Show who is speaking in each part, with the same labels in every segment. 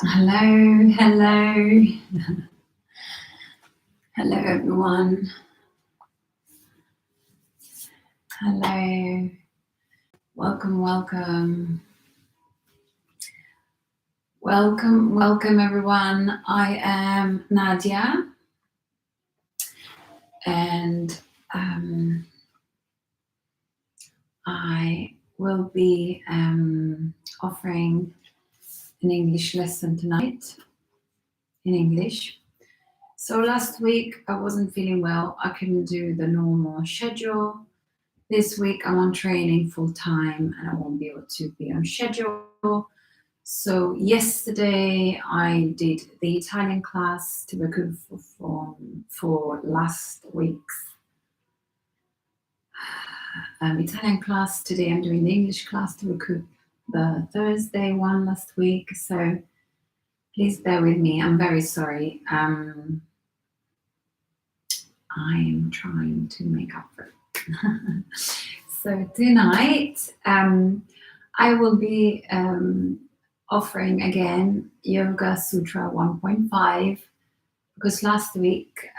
Speaker 1: Hello, hello. Hello, everyone. Hello. Welcome, welcome. Welcome, everyone. I am Nadia, and I will be offering an English lesson tonight in English. So last week I wasn't feeling well. I couldn't do the normal schedule. This week I'm on training full time and I won't be able to be on schedule. So yesterday I did the Italian class to recoup for last week's Italian class. Today I'm doing the English class to recoup the Thursday one last week. So please bear with me. I'm very sorry. I'm trying to make up for it. So tonight I will be offering again Yoga Sutra 1.5 because last week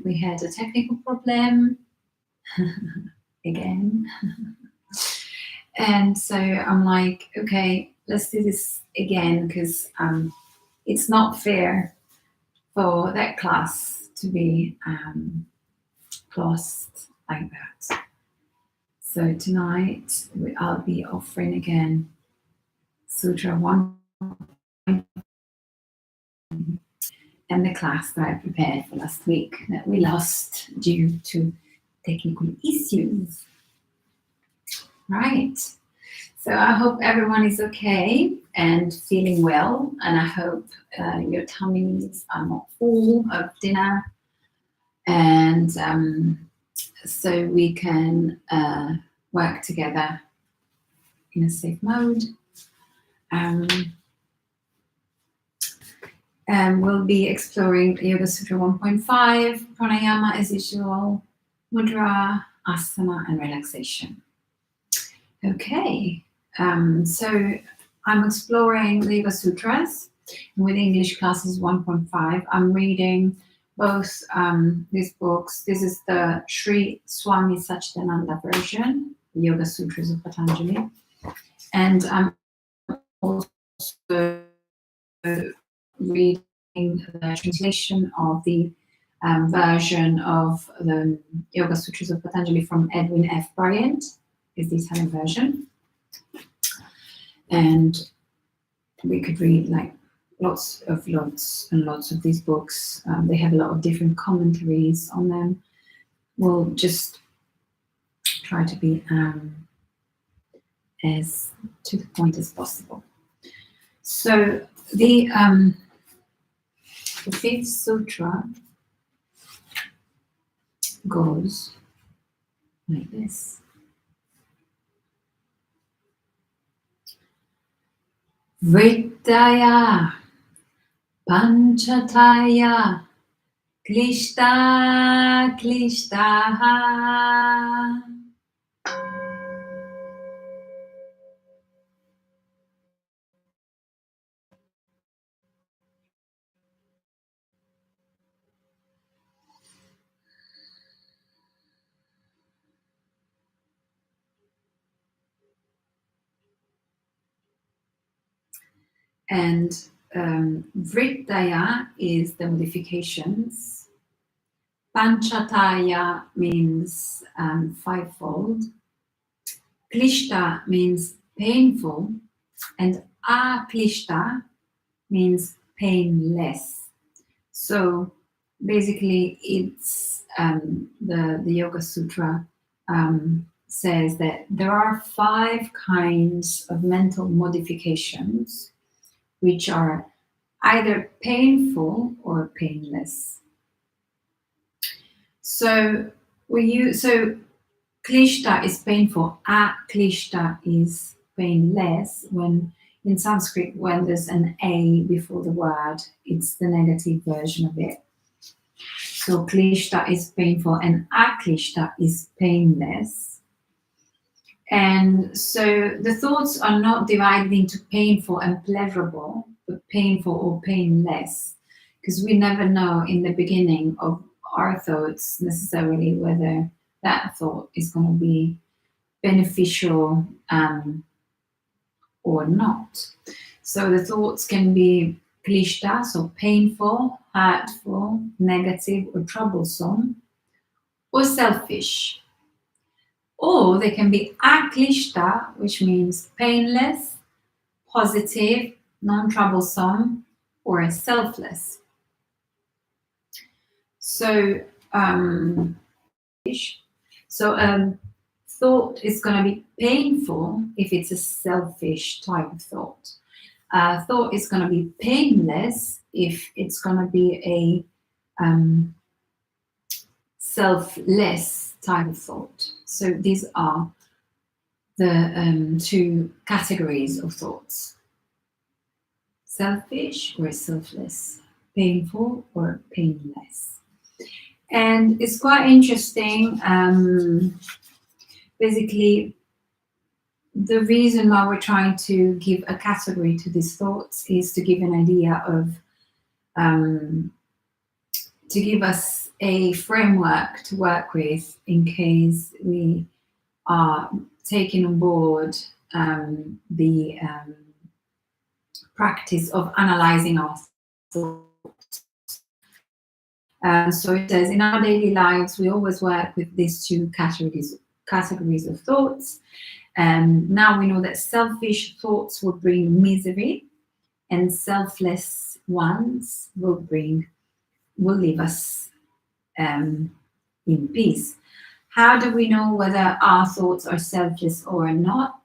Speaker 1: we had a technical problem again. And so I'm like, okay, let's do this again because it's not fair for that class to be lost like that. So tonight I'll be offering again Sutra 1 and the class that I prepared for last week that we lost due to technical issues. Right. So I hope everyone is okay and feeling well, and I hope your tummies are not full of dinner, and so we can work together in a safe mode. And we'll be exploring Yoga Sutra 1.5, pranayama as usual, mudra, asana, and relaxation. Okay, so I'm exploring the Yoga Sutras with English classes 1.5. I'm reading both these books. This is the Sri Swami Satchidananda version, the Yoga Sutras of Patanjali. And I'm also reading the translation of the version of the Yoga Sutras of Patanjali from Edwin F. Bryant, is the Italian version. And we could read like lots of these books. They have a lot of different commentaries on them. We'll just try to be as to the point as possible. So the fifth sutra goes like this. Vrittaya panchataya klishta klishtaha. And Vrittaya is the modifications. Panchataya means fivefold. Klishta means painful. And aklishta means painless. So basically it's the Yoga Sutra says that there are 5 kinds of mental modifications which are either painful or painless. So klishta is painful, aklishta is painless. When in Sanskrit, when there's an a before the word, it's the negative version of it. So klishta is painful and aklishta is painless. And so the thoughts are not divided into painful and pleasurable. painful or painless, because we never know in the beginning of our thoughts necessarily whether that thought is going to be beneficial or not. So the thoughts can be klishta, so painful, hurtful, negative, or troublesome, or selfish. Or they can be aklishta, which means painless, positive, non-troublesome, or selfless. So, thought is going to be painful if it's a selfish type of thought. Thought is going to be painless if it's going to be a selfless type of thought. So these are the two categories of thoughts: selfish or selfless, painful or painless. And it's quite interesting. Basically, the reason why we're trying to give a category to these thoughts is to give an idea of, to give us a framework to work with in case we are taking on board the practice of analyzing our thoughts. So it says, in our daily lives, we always work with these two categories of thoughts. Now we know that selfish thoughts will bring misery, and selfless ones will leave us in peace. How do we know whether our thoughts are selfless or not?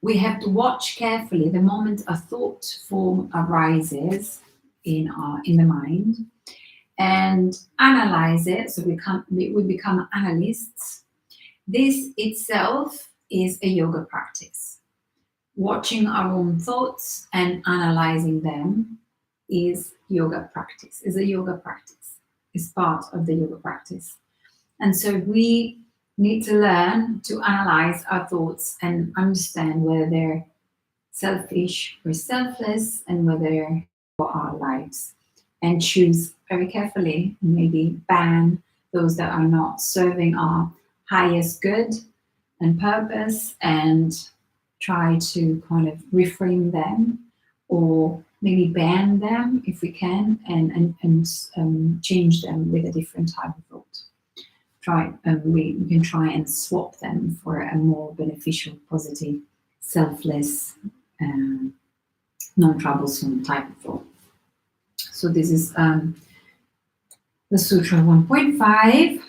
Speaker 1: We have to watch carefully the moment a thought form arises in the mind, and analyze it. So we become analysts. This itself is a yoga practice. Watching our own thoughts and analyzing them is yoga practice, is a yoga practice, is part of the yoga practice. And so we need to learn to analyze our thoughts and understand whether they're selfish or selfless, and whether they're for our lives, and choose very carefully, maybe ban those that are not serving our highest good and purpose, and try to kind of reframe them, or maybe ban them if we can, and change them with a different type of thought. We can try and swap them for a more beneficial, positive, selfless, non-troublesome type of thought. So this is the Sutra 1.5.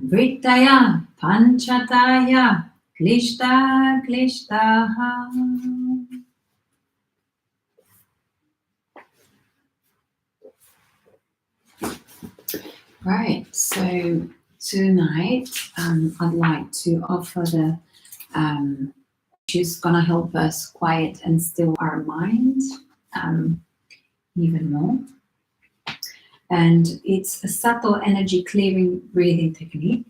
Speaker 1: Vrittaya panchataya klishta klishtaha. Right, so tonight I'd like to offer the which is going to help us quiet and still our mind even more. And it's a subtle energy clearing breathing technique.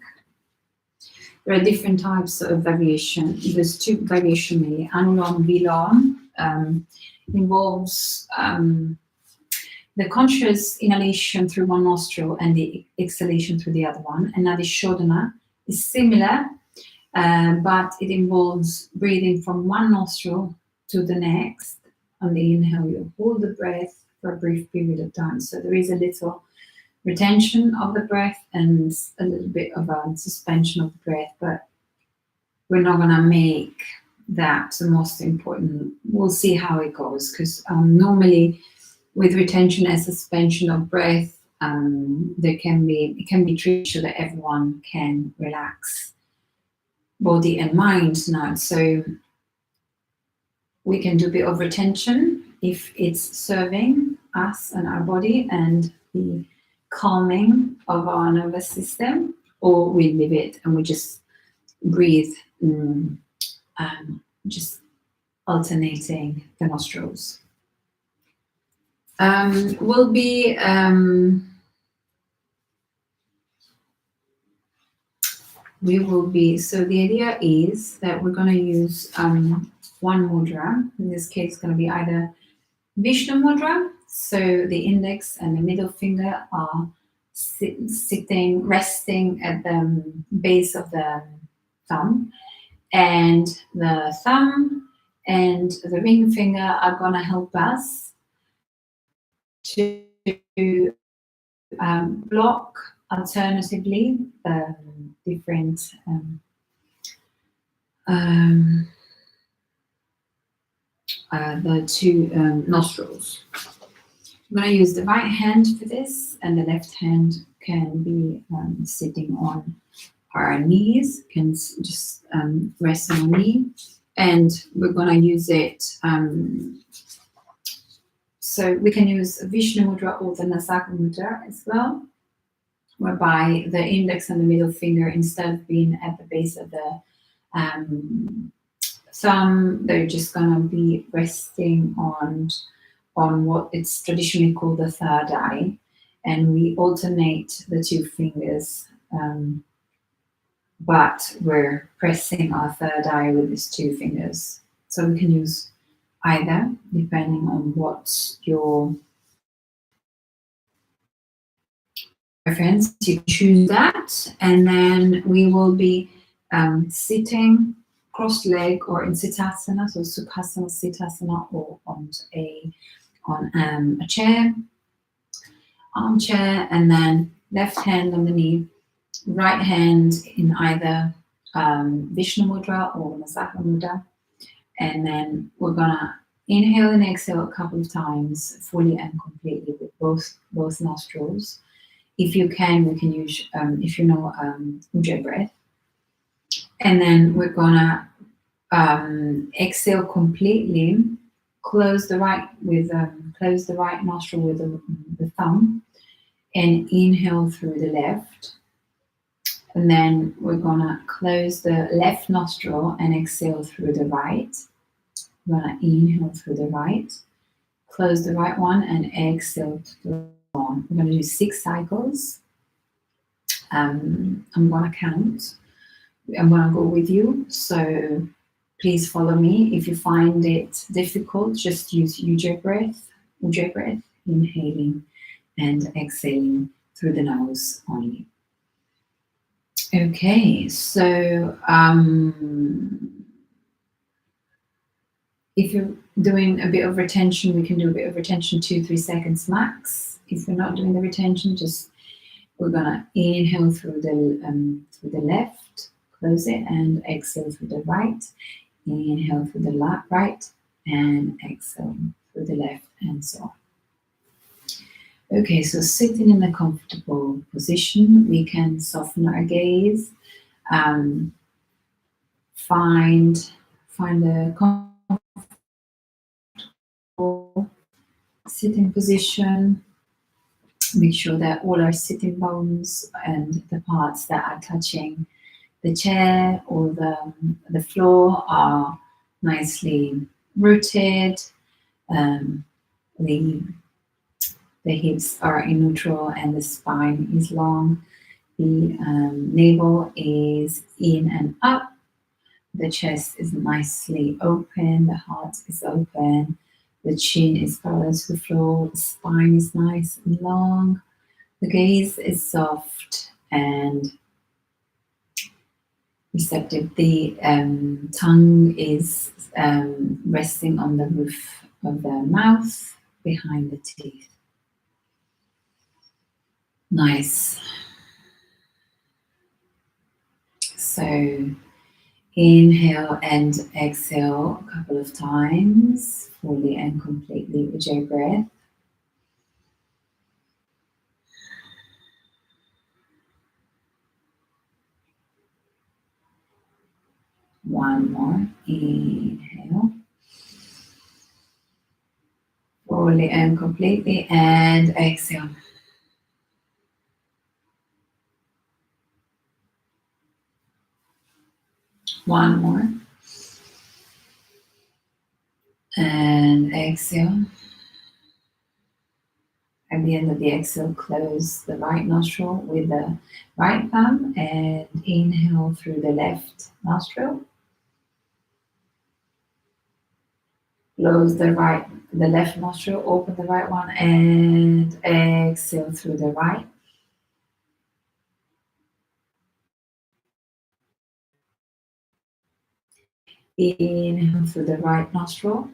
Speaker 1: There are different types of variation. There's two variations mainly. Anulom Vilom involves the conscious inhalation through one nostril and the exhalation through the other one. And Nadia Shodhana is similar, but it involves breathing from one nostril to the next. On the inhale, you hold the breath for a brief period of time. So there is a little retention of the breath and a little bit of a suspension of the breath, but we're not going to make that the most important. We'll see how it goes, because normally with retention and suspension of breath, it can be tricky so that everyone can relax body and mind now. So we can do a bit of retention if it's serving us and our body and the calming of our nervous system, or we leave it and we just breathe, just alternating the nostrils. So the idea is that we're going to use one mudra. In this case, it's going to be either Vishnu mudra, so the index and the middle finger are resting at the base of the thumb, and the thumb and the ring finger are going to help us to block alternatively the different the two nostrils. I'm going to use the right hand for this, and the left hand can be sitting on our knees, can just rest on our knee, and we're going to use it. So we can use Vishnu mudra or the Nasaka mudra as well, whereby the index and the middle finger, instead of being at the base of the thumb, they're just going to be resting on what it's traditionally called the third eye, and we alternate the two fingers, but we're pressing our third eye with these two fingers. So we can use either, depending on what's your preference. You choose that, and then we will be sitting crossed leg or in sitasana, so sukhasana, sitasana, or on a chair, armchair, and then left hand on the knee, right hand in either Vishnu mudra or Nasaka mudra, and then we're gonna inhale and exhale a couple of times, fully and completely with both nostrils. If you can, we can use if you know Ujjayi breath, and then we're gonna exhale completely. Close the right nostril with the thumb, and inhale through the left. And then we're gonna close the left nostril and exhale through the right. We're gonna inhale through the right, close the right one, and exhale through the one. We're gonna do 6 cycles. I'm gonna count. I'm gonna go with you, so please follow me. If you find it difficult, just use Ujjayi breath, inhaling and exhaling through the nose only. Okay, so if you're doing a bit of retention, we can do a bit of retention, 2-3 seconds max. If you're not doing the retention, we're gonna inhale through the left, close it, and exhale through the right. Inhale through the right and exhale through the left, and so on. Okay, so sitting in a comfortable position, we can soften our gaze, find a comfortable sitting position. Make sure that all our sitting bones and the parts that are touching the chair or the floor are nicely rooted. The hips are in neutral and the spine is long. The navel is in and up. The chest is nicely open. The heart is open. The chin is parallel to the floor. The spine is nice and long. The gaze is soft and receptive. The tongue is resting on the roof of the mouth behind the teeth. Nice. So inhale and exhale a couple of times, fully and completely with your breath. One more. Inhale. Fully and completely, and exhale. One more. And exhale. At the end of the exhale, close the right nostril with the right thumb and inhale through the left nostril. Close the left nostril, open the right one, and exhale through the right. Inhale through the right nostril.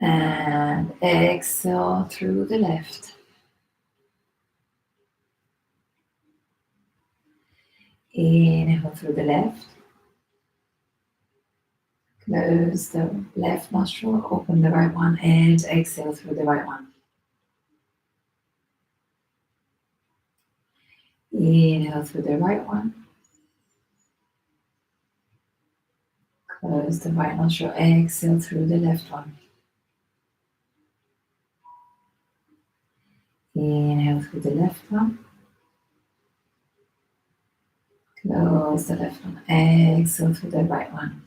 Speaker 1: And exhale through the left. Inhale through the left. Close the left nostril, open the right one, and exhale through the right one. Inhale through the right one. Close the right nostril, exhale through the left one. Inhale through the left one. Close the left one, exhale through the right one.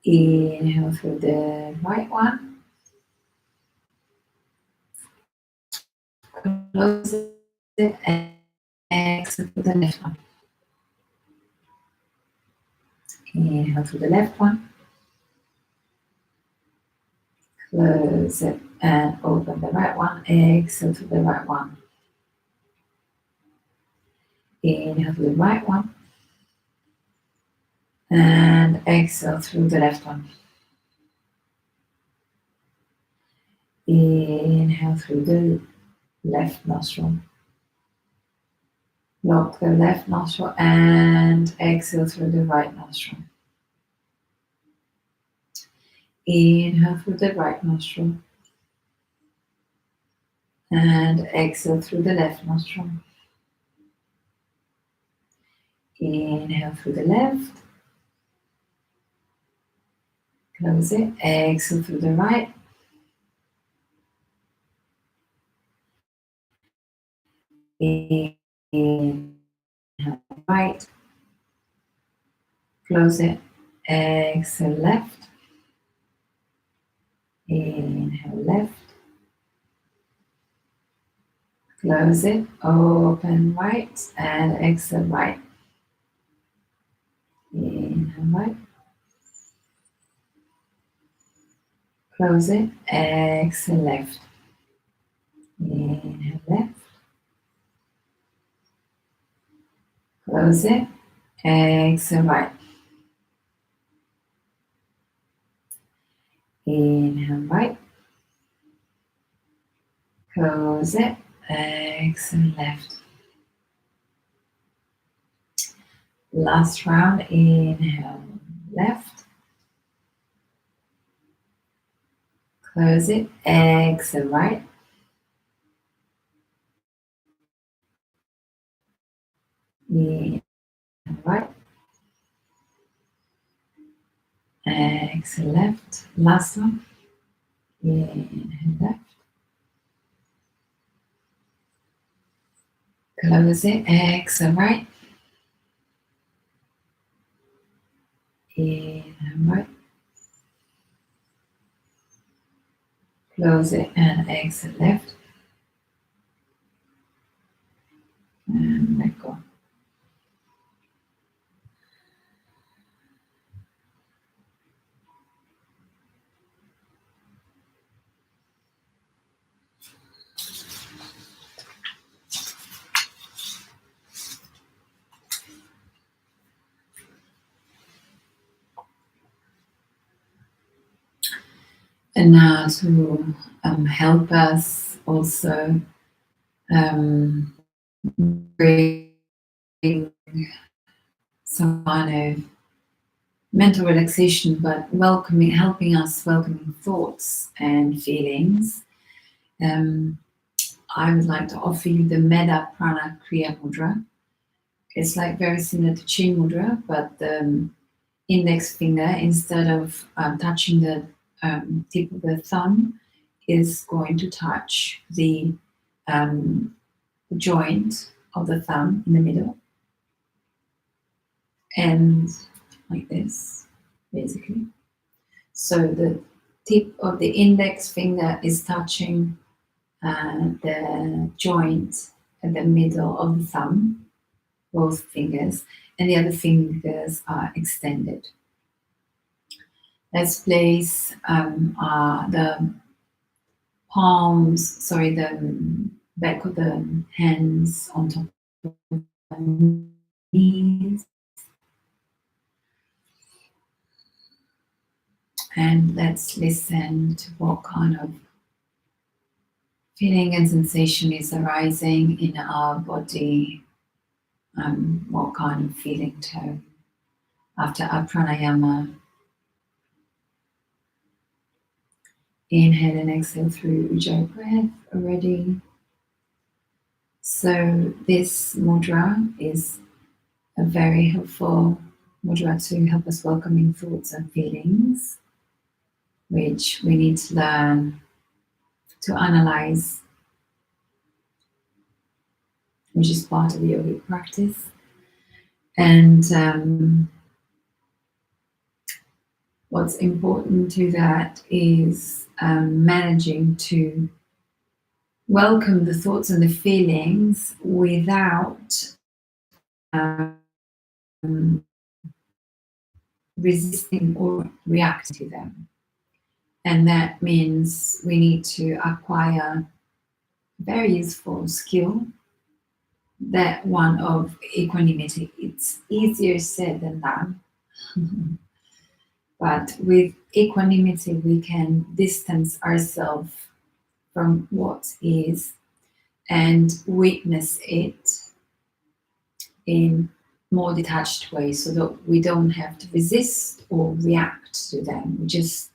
Speaker 1: Inhale through the right one. Close it and exhale through the left one. Inhale through the left one. Close it and open the right one. Exhale through the right one. Inhale through the right one. And exhale through the left one. Inhale through the left nostril. Lock the left nostril and exhale through the right nostril. Inhale through the right nostril. And exhale through the left nostril. Inhale through the left. Close it. Exhale through the right. Inhale right. Close it. Exhale left. Inhale left. Close it. Open right. And exhale right. Inhale right. Close it. Exhale left. Inhale left. Close it. Exhale right. Inhale right. Close it. Exhale left. Last round. Inhale left. Close it. Exhale right. Inhale right. Exhale left. Last one. Inhale left. Close it. Exhale right. Inhale right. Close it and exhale left. And let go. And now to help us also bring some kind of mental relaxation, but helping us welcoming thoughts and feelings. I would like to offer you the Metta Prana Kriya Mudra. It's like very similar to Chin Mudra, but the index finger, instead of touching the tip of the thumb, is going to touch the joint of the thumb in the middle. And like this, basically. So the tip of the index finger is touching the joint at the middle of the thumb, both fingers, and the other fingers are extended. Let's place the the back of the hands on top of the knees. And let's listen to what kind of feeling and sensation is arising in our body. What kind of feeling tone after our pranayama. Inhale and exhale through Ujjayi breath already. So this mudra is a very helpful mudra to help us welcoming thoughts and feelings, which we need to learn to analyze, which is part of the yogic practice. And what's important to that is managing to welcome the thoughts and the feelings without resisting or reacting to them. And that means we need to acquire a very useful skill, that one of equanimity. It's easier said than done. But with equanimity, we can distance ourselves from what is and witness it in more detached way, so that we don't have to resist or react to them. We just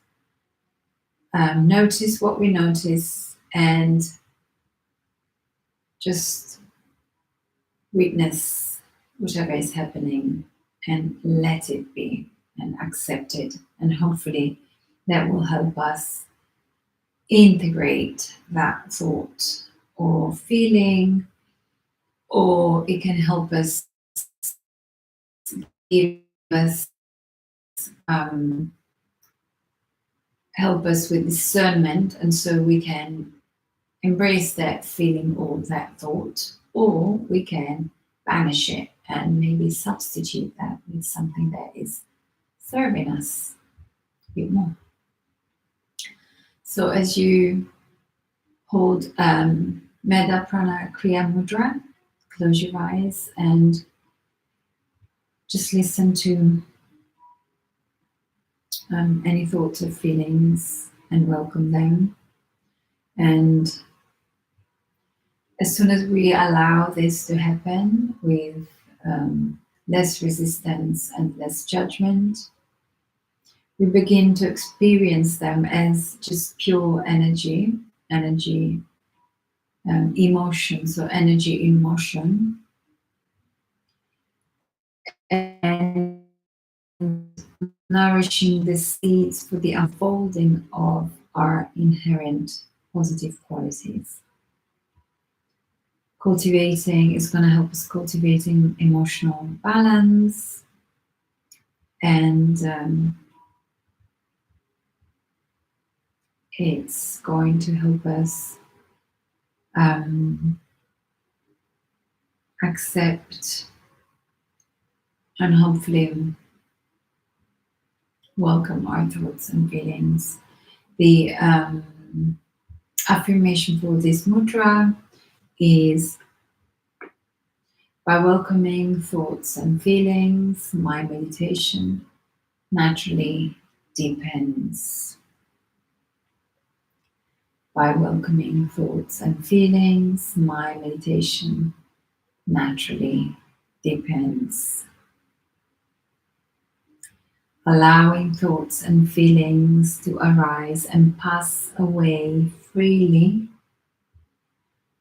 Speaker 1: notice what we notice and just witness whatever is happening and let it be and accept it. And hopefully that will help us integrate that thought or feeling, or it can help us give us help us with discernment, and so we can embrace that feeling or that thought, or we can banish it and maybe substitute that with something that is serving us a bit more. So as you hold Metta Prana Kriya Mudra, close your eyes and just listen to any thoughts or feelings and welcome them. And as soon as we allow this to happen with less resistance and less judgment, we begin to experience them as just pure energy, emotion, so energy in motion, and nourishing the seeds for the unfolding of our inherent positive qualities. Cultivating is going to help us cultivating emotional balance, and it's going to help us accept and hopefully welcome our thoughts and feelings. The affirmation for this mudra is: by welcoming thoughts and feelings, my meditation naturally deepens. By welcoming thoughts and feelings, my meditation naturally deepens. Allowing thoughts and feelings to arise and pass away freely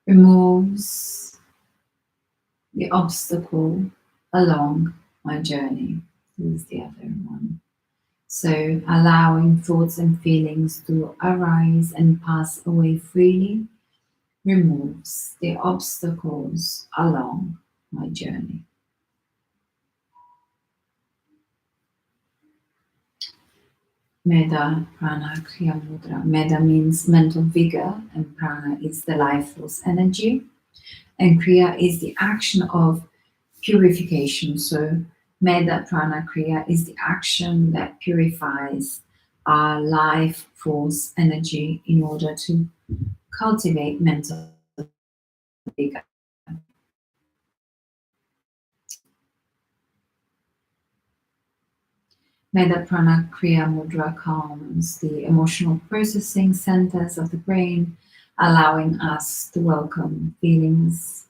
Speaker 1: removes the obstacle along my journey. Here's the other one. So allowing thoughts and feelings to arise and pass away freely removes the obstacles along my journey. Metta Prana Kriya Mudra. Metta means mental vigor, and prana is the life force energy, and kriya is the action of purification. So Metta Prana Kriya is the action that purifies our life force energy in order to cultivate mental vigor. Metta Prana Kriya Mudra calms the emotional processing centers of the brain, allowing us to welcome feelings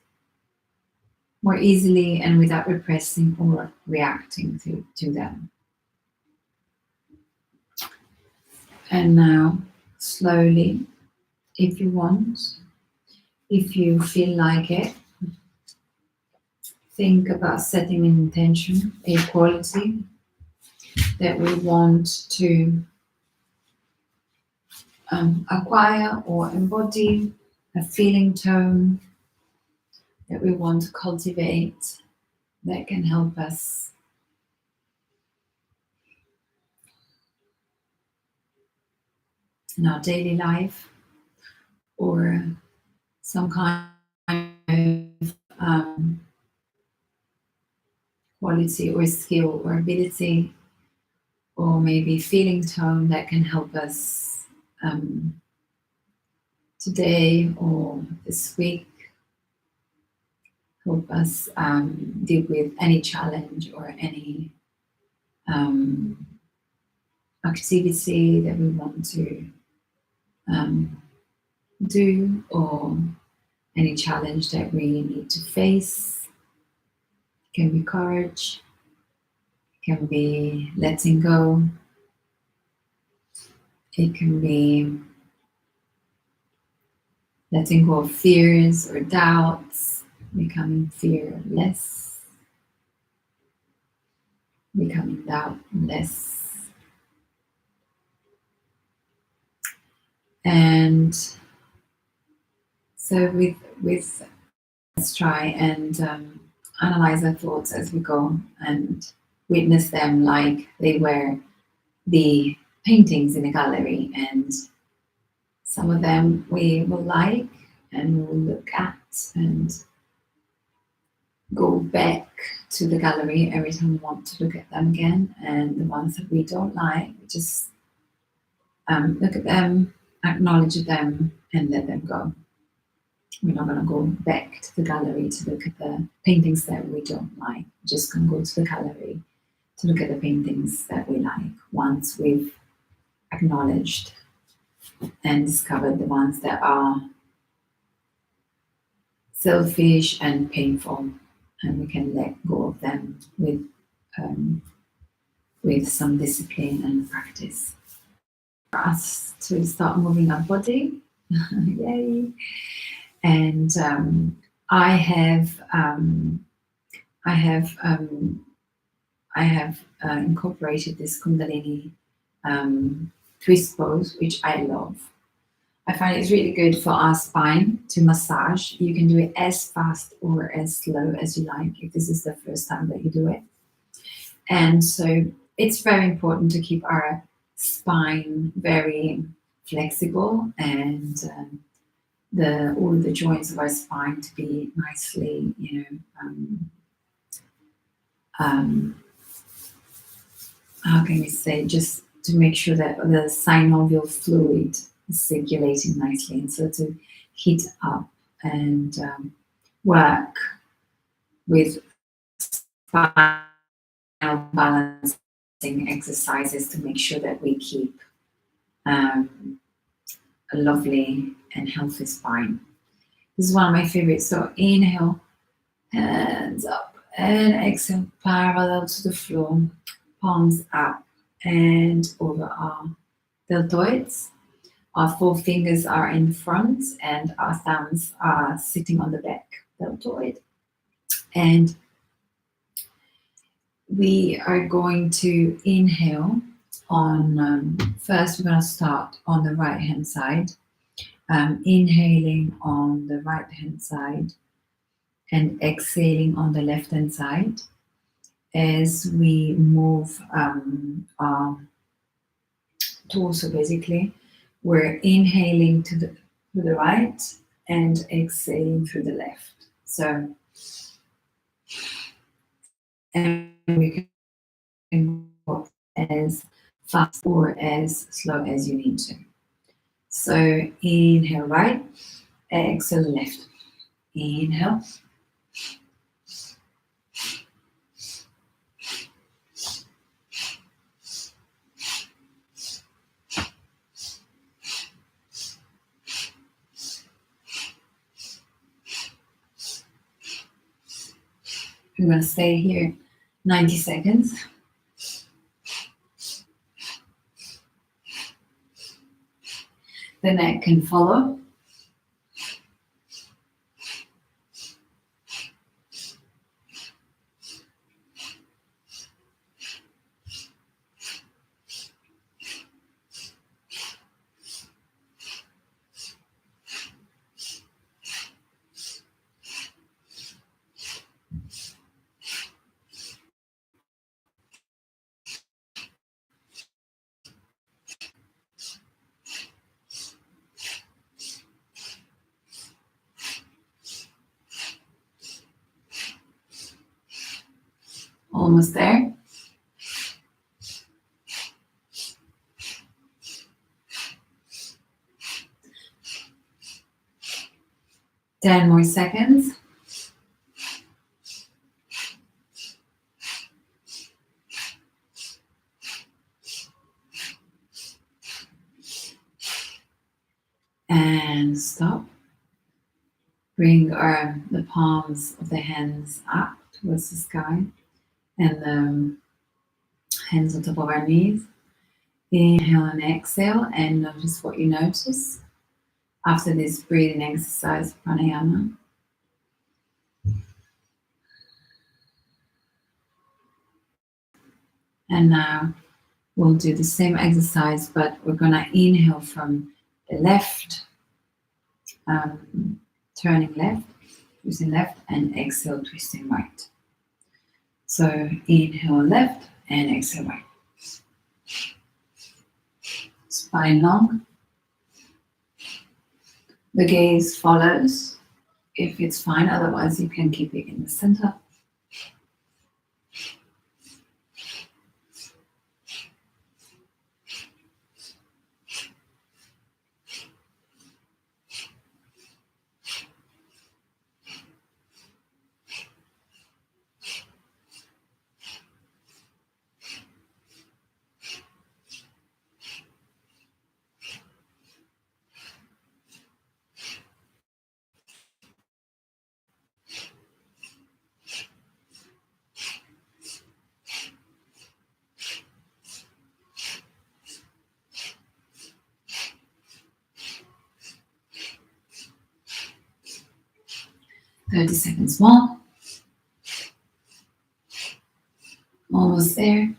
Speaker 1: more easily and without repressing or reacting to them. And now, slowly, if you want, if you feel like it, think about setting an intention, a quality that we want to acquire or embody, a feeling tone that we want to cultivate that can help us in our daily life, or some kind of quality or skill or ability, or maybe feeling tone that can help us today or this week, help us deal with any challenge or any activity that we want to do, or any challenge that we need to face. It can be courage, it can be letting go, it can be letting go of fears or doubts, becoming fearless, becoming doubtless. And so with let's try and analyze our thoughts as we go and witness them like they were the paintings in a gallery, and some of them we will like and we'll look at and go back to the gallery every time we want to look at them again, and the ones that we don't like, we just look at them, acknowledge them, and let them go. We're not going to go back to the gallery to look at the paintings that we don't like. We're just going to go to the gallery to look at the paintings that we like once we've acknowledged and discovered the ones that are selfish and painful, and we can let go of them with some discipline and practice. For us to start moving our body, yay! And I have incorporated this Kundalini twist pose, which I love. I find it's really good for our spine to massage. You can do it as fast or as slow as you like if this is the first time that you do it. And so it's very important to keep our spine very flexible, and all the joints of our spine to be nicely, how can we say, just to make sure that the synovial fluid is circulating nicely, and so to heat up and work with spinal balancing exercises to make sure that we keep a lovely and healthy spine. This is one of my favorites. So inhale, hands up, and exhale, parallel to the floor, palms up and over our deltoids. Our forefingers are in front and our thumbs are sitting on the back deltoid. And we are going to inhale on, first we're going to start on the right hand side, inhaling on the right hand side and exhaling on the left hand side as we move our torso. Basically, we're inhaling to the right and exhaling through the left. So and we can walk as fast or as slow as you need to. So inhale right, exhale left. Inhale. We're going to stay here 90 seconds. The neck can follow. Almost there. Ten more seconds. And stop. Bring the palms of the hands up towards the sky and the hands on top of our knees. Inhale and exhale, and notice what you notice after this breathing exercise, pranayama. And now we'll do the same exercise, but we're going to inhale from the left, turning left, twisting left, and exhale, twisting right. So inhale left and exhale right. Spine long. The gaze follows if it's fine, otherwise you can keep it in the center. Thirty seconds more. Almost there.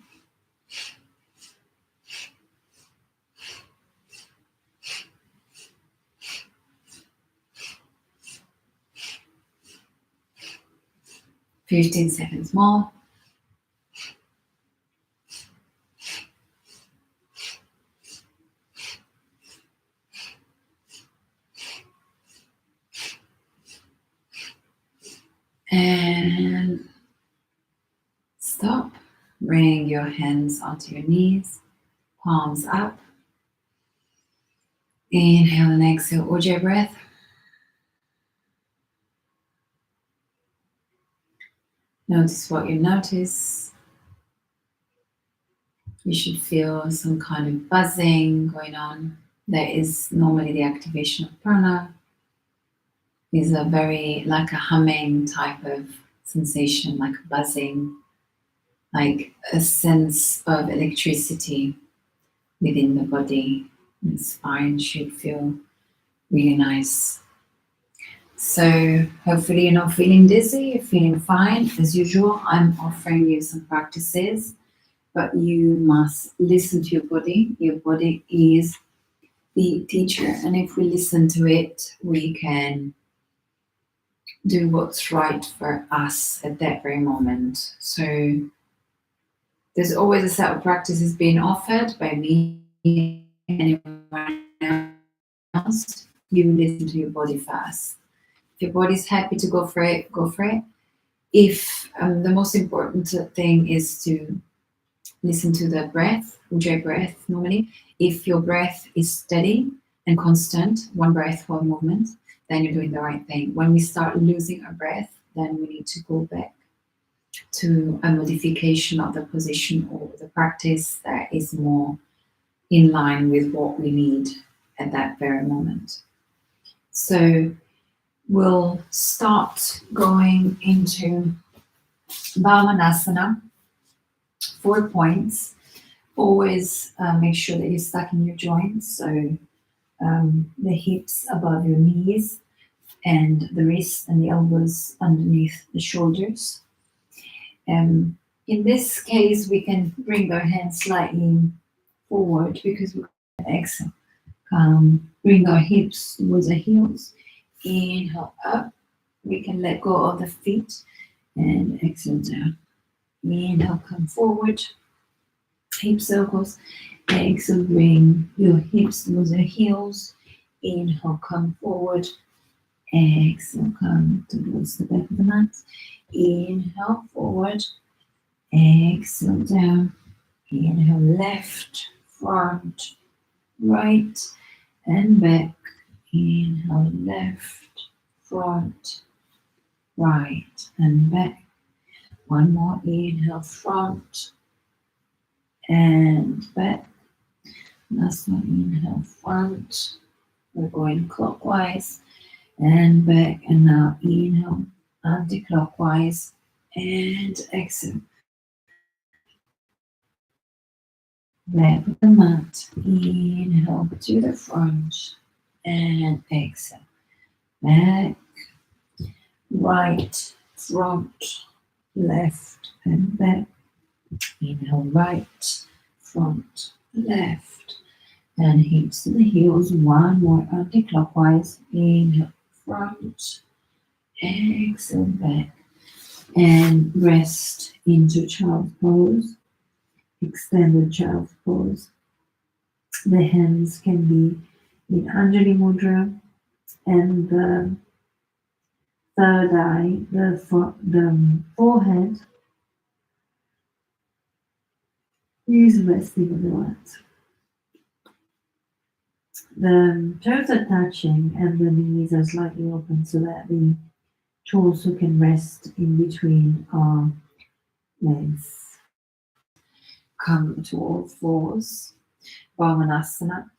Speaker 1: Fifteen seconds more. And stop. Bring your hands onto your knees, palms up. Inhale and exhale, Ujjayi breath. Notice what you notice. You should feel some kind of buzzing going on. That is normally the activation of prana. These are very like a humming type of sensation, like a buzzing, like a sense of electricity within the body. And the spine should feel really nice. So hopefully you're not feeling dizzy, you're feeling fine. As usual, I'm offering you some practices, but you must listen to your body. Your body is the teacher, and if we listen to it, we can do what's right for us at that very moment. So there's always a set of practices being offered by me and anyone else. You listen to your body first. If your body's happy to go for it, go for it. If the most important thing is to listen to the breath, ujjayi breath normally. If your breath is steady and constant, one breath, one movement, then you're doing the right thing. When we start losing our breath, then we need to go back to a modification of the position or the practice that is more in line with what we need at that very moment. So we'll start going into Bhavanasana, 4 points. Always make sure that you're stuck in your joints, so the hips above your knees and the wrists and the elbows underneath the shoulders. In this case, we can bring our hands slightly forward because we're going to exhale. Bring our hips towards the heels. Inhale up. We can let go of the feet and exhale down. Inhale, come forward. Hip circles. Exhale, bring your hips towards the heels. Inhale, come forward. Exhale, come towards the back of the mat. Inhale, forward. Exhale, down. Inhale, left, front, right, and back. Inhale, left, front, right, and back. One more. Inhale, front and back. Last one. Inhale, front. We're going clockwise and back. And now inhale, anti-clockwise and exhale. Back with the mat. Inhale to the front and exhale. Back, right, front, left, and back. Inhale, right, front, left, and hips to the heels. One more anti-clockwise. Inhale, front, exhale, back, and rest into child's pose. Extended child's pose. The hands can be in Anjali mudra, and the third eye, the forehead, is resting on the mat. The toes are touching and the knees are slightly open so that the torso can rest in between our legs. Come to all fours. Bhavanasana.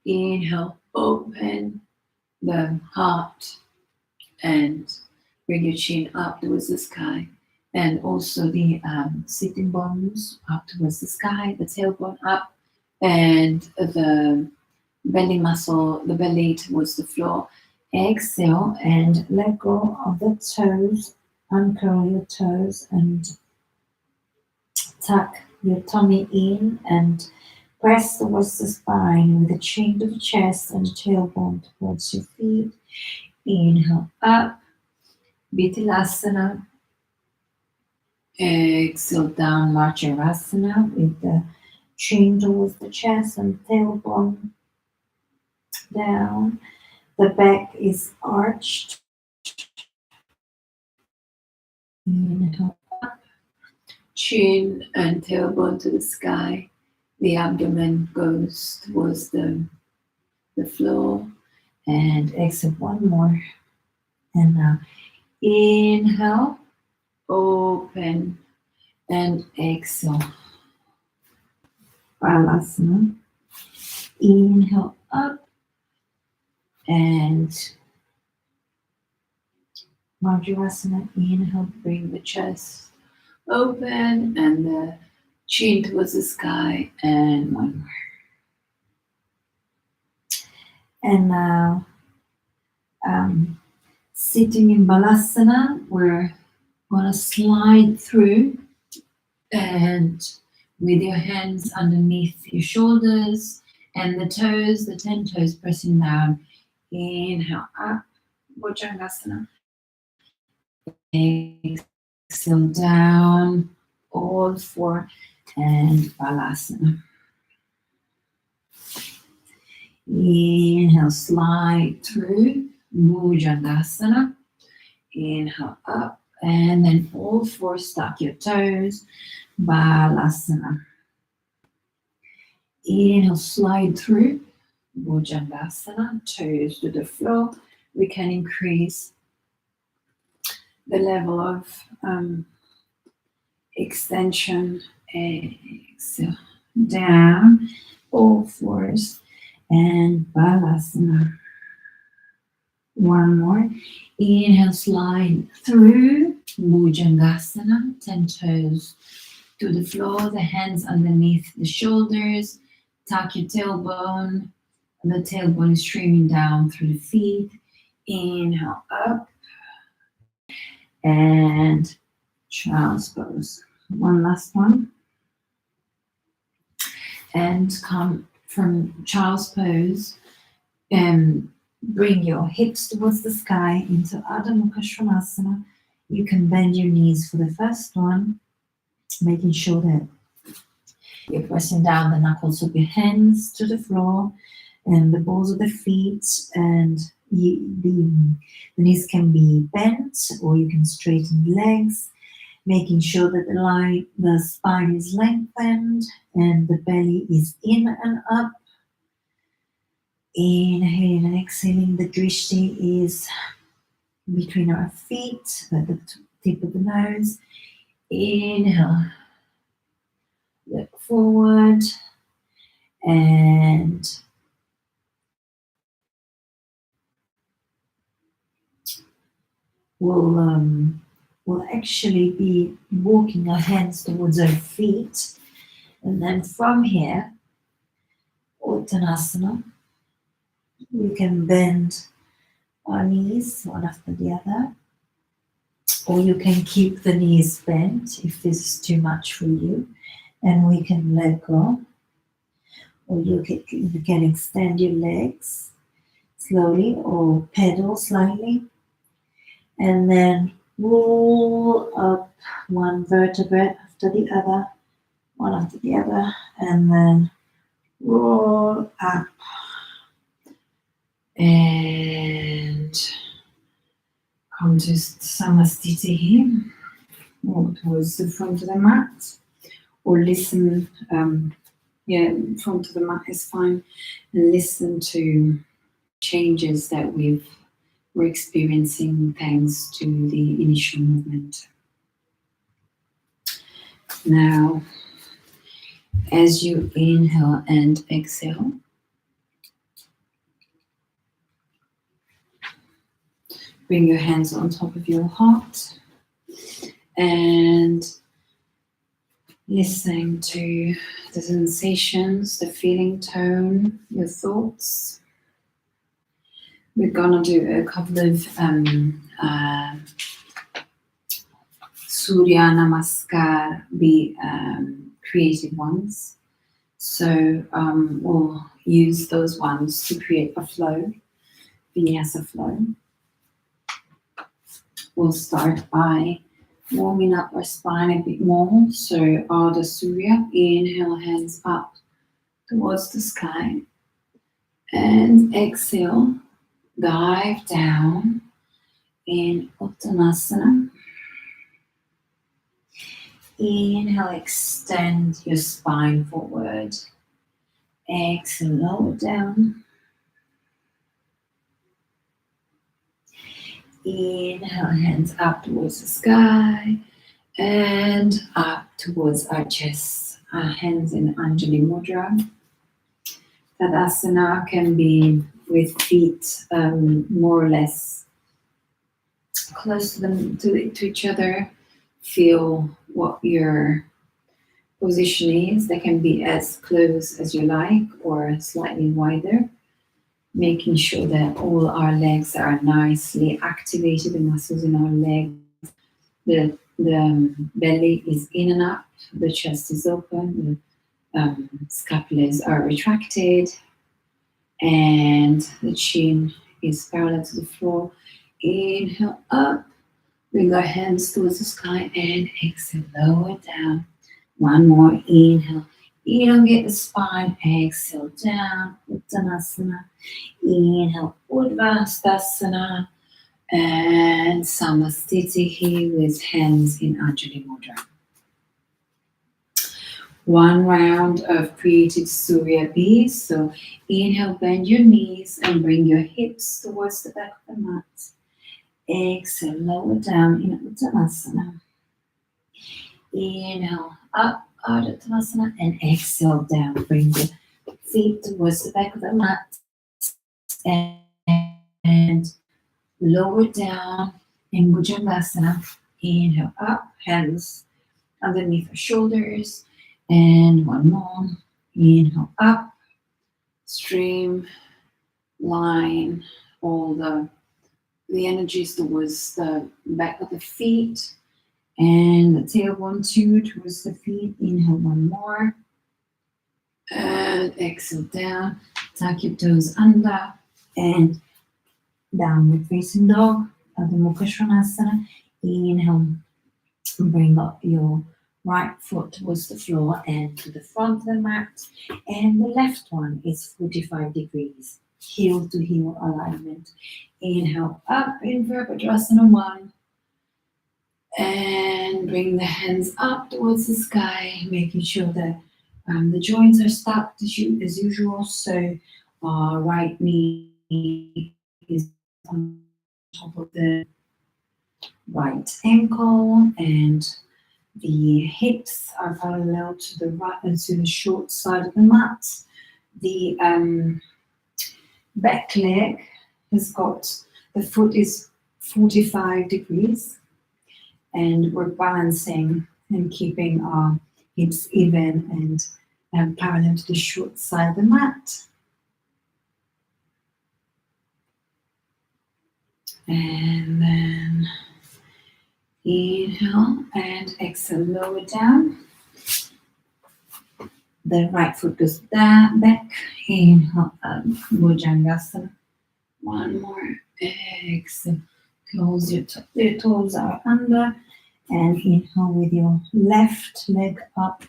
Speaker 1: Inhale, open the heart and bring your chin up towards the sky. And also the sitting bones up towards the sky, the tailbone up, and the belly muscle, the belly towards the floor. Exhale and let go of the toes. Uncurl your toes and tuck your tummy in and press towards the spine with the chin to the chest and the tailbone towards your feet. Inhale up, Vithalasana. Exhale down, Marcharasana with the chin towards the chest and tailbone down. The back is arched. Inhale up, chin and tailbone to the sky. The abdomen goes towards the floor. And exhale one more. And now inhale, open, and exhale. Balasana. Inhale up and Madhyasana. Inhale, bring the chest open and the chin towards the sky, and one more. And now sitting in Balasana, we're going to slide through and with your hands underneath your shoulders and the toes, the 10 toes pressing down. Inhale up, Bhujangasana. Exhale down, all four, and Balasana. Inhale, slide through, Bhujangasana. Inhale up And then all four, stack your toes, balasana. Inhale, slide through, bhujangasana, toes to the floor. We can increase the level of extension. Exhale, down, all fours, and balasana. One more. Inhale, slide through, bhujangasana, 10 toes to the floor, the hands underneath the shoulders. Tuck your tailbone. The tailbone is streaming down through the feet. Inhale up and child's pose. One last one. And come from child's pose and bring your hips towards the sky into Adho Mukha Svanasana. You can bend your knees for the first one, making sure that you're pressing down the knuckles of your hands to the floor and the balls of the feet, and the knees can be bent, or you can straighten the legs, making sure that the spine is lengthened and the belly is in and up. Inhaling and exhaling, the drishti is between our feet at the tip of the nose. Inhale, look forward, and we'll actually be walking our hands towards our feet, and then from here, Uttanasana, we can bend our knees one after the other, or you can keep the knees bent if this is too much for you, and we can let go, or you can extend your legs slowly or pedal slightly, and then roll up one vertebrae after the other, one after the other, and then roll up and come to Samastiti. Walk towards the front of the mat, or listen. Front of the mat is fine, and listen to changes that we're experiencing thanks to the initial movement. Now, as you inhale and exhale, bring your hands on top of your heart and listening to the sensations, the feeling tone, your thoughts. We're gonna do a couple of Surya Namaskar, the creative ones. So we'll use those ones to create a flow, vinyasa flow. We'll start by warming up our spine a bit more. So Ardha Surya, inhale, hands up towards the sky, and exhale, dive down in Uttanasana. Inhale, extend your spine forward. Exhale, lower down. Inhale, hands up towards the sky and up towards our chest. Our hands in Anjali Mudra. Tadasana can be with feet more or less close to each other. Feel what your position is. They can be as close as you like or slightly wider. Making sure that all our legs are nicely activated, the muscles in our legs. The belly is in and up, the chest is open, the scapulars are retracted, and the chin is parallel to the floor. Inhale up, bring our hands towards the sky, and exhale, lower down. One more, inhale. Elongate the spine, exhale down, Uttanasana. Inhale, Urdhva Hastasana, And Samastiti here with hands in Anjali Mudra. One round of created Surya bees. So inhale, bend your knees and bring your hips towards the back of the mat. Exhale, lower down in Uttanasana. Inhale, up, Ardha Uttanasana, and exhale down. Bring the feet towards the back of the mat and lower down in Bhujangasana. Inhale, up, hands underneath the shoulders. And one more. Inhale, up, stream, line all the energies towards the back of the feet. And the tailbone too towards the feet. Inhale, one more. And exhale down. Tuck your toes under. And downward facing dog. Adho Mukha Svanasana. Inhale. Bring up your right foot towards the floor and to the front of the mat. And the left one is 45 degrees. Heel to heel alignment. Inhale up in Virabhadrasana 1. And bring the hands up towards the sky, making sure that the joints are stacked as usual. So right knee is on top of the right ankle, and the hips are parallel to the right and to the short side of the mat. The back leg has got, the foot is 45 degrees. And we're balancing and keeping our hips even and parallel to the short side of the mat. And then inhale and exhale, lower down. The right foot goes down, back. Inhale, Bhujangasana. One more. Exhale. Close your toes are under. And inhale with your left leg up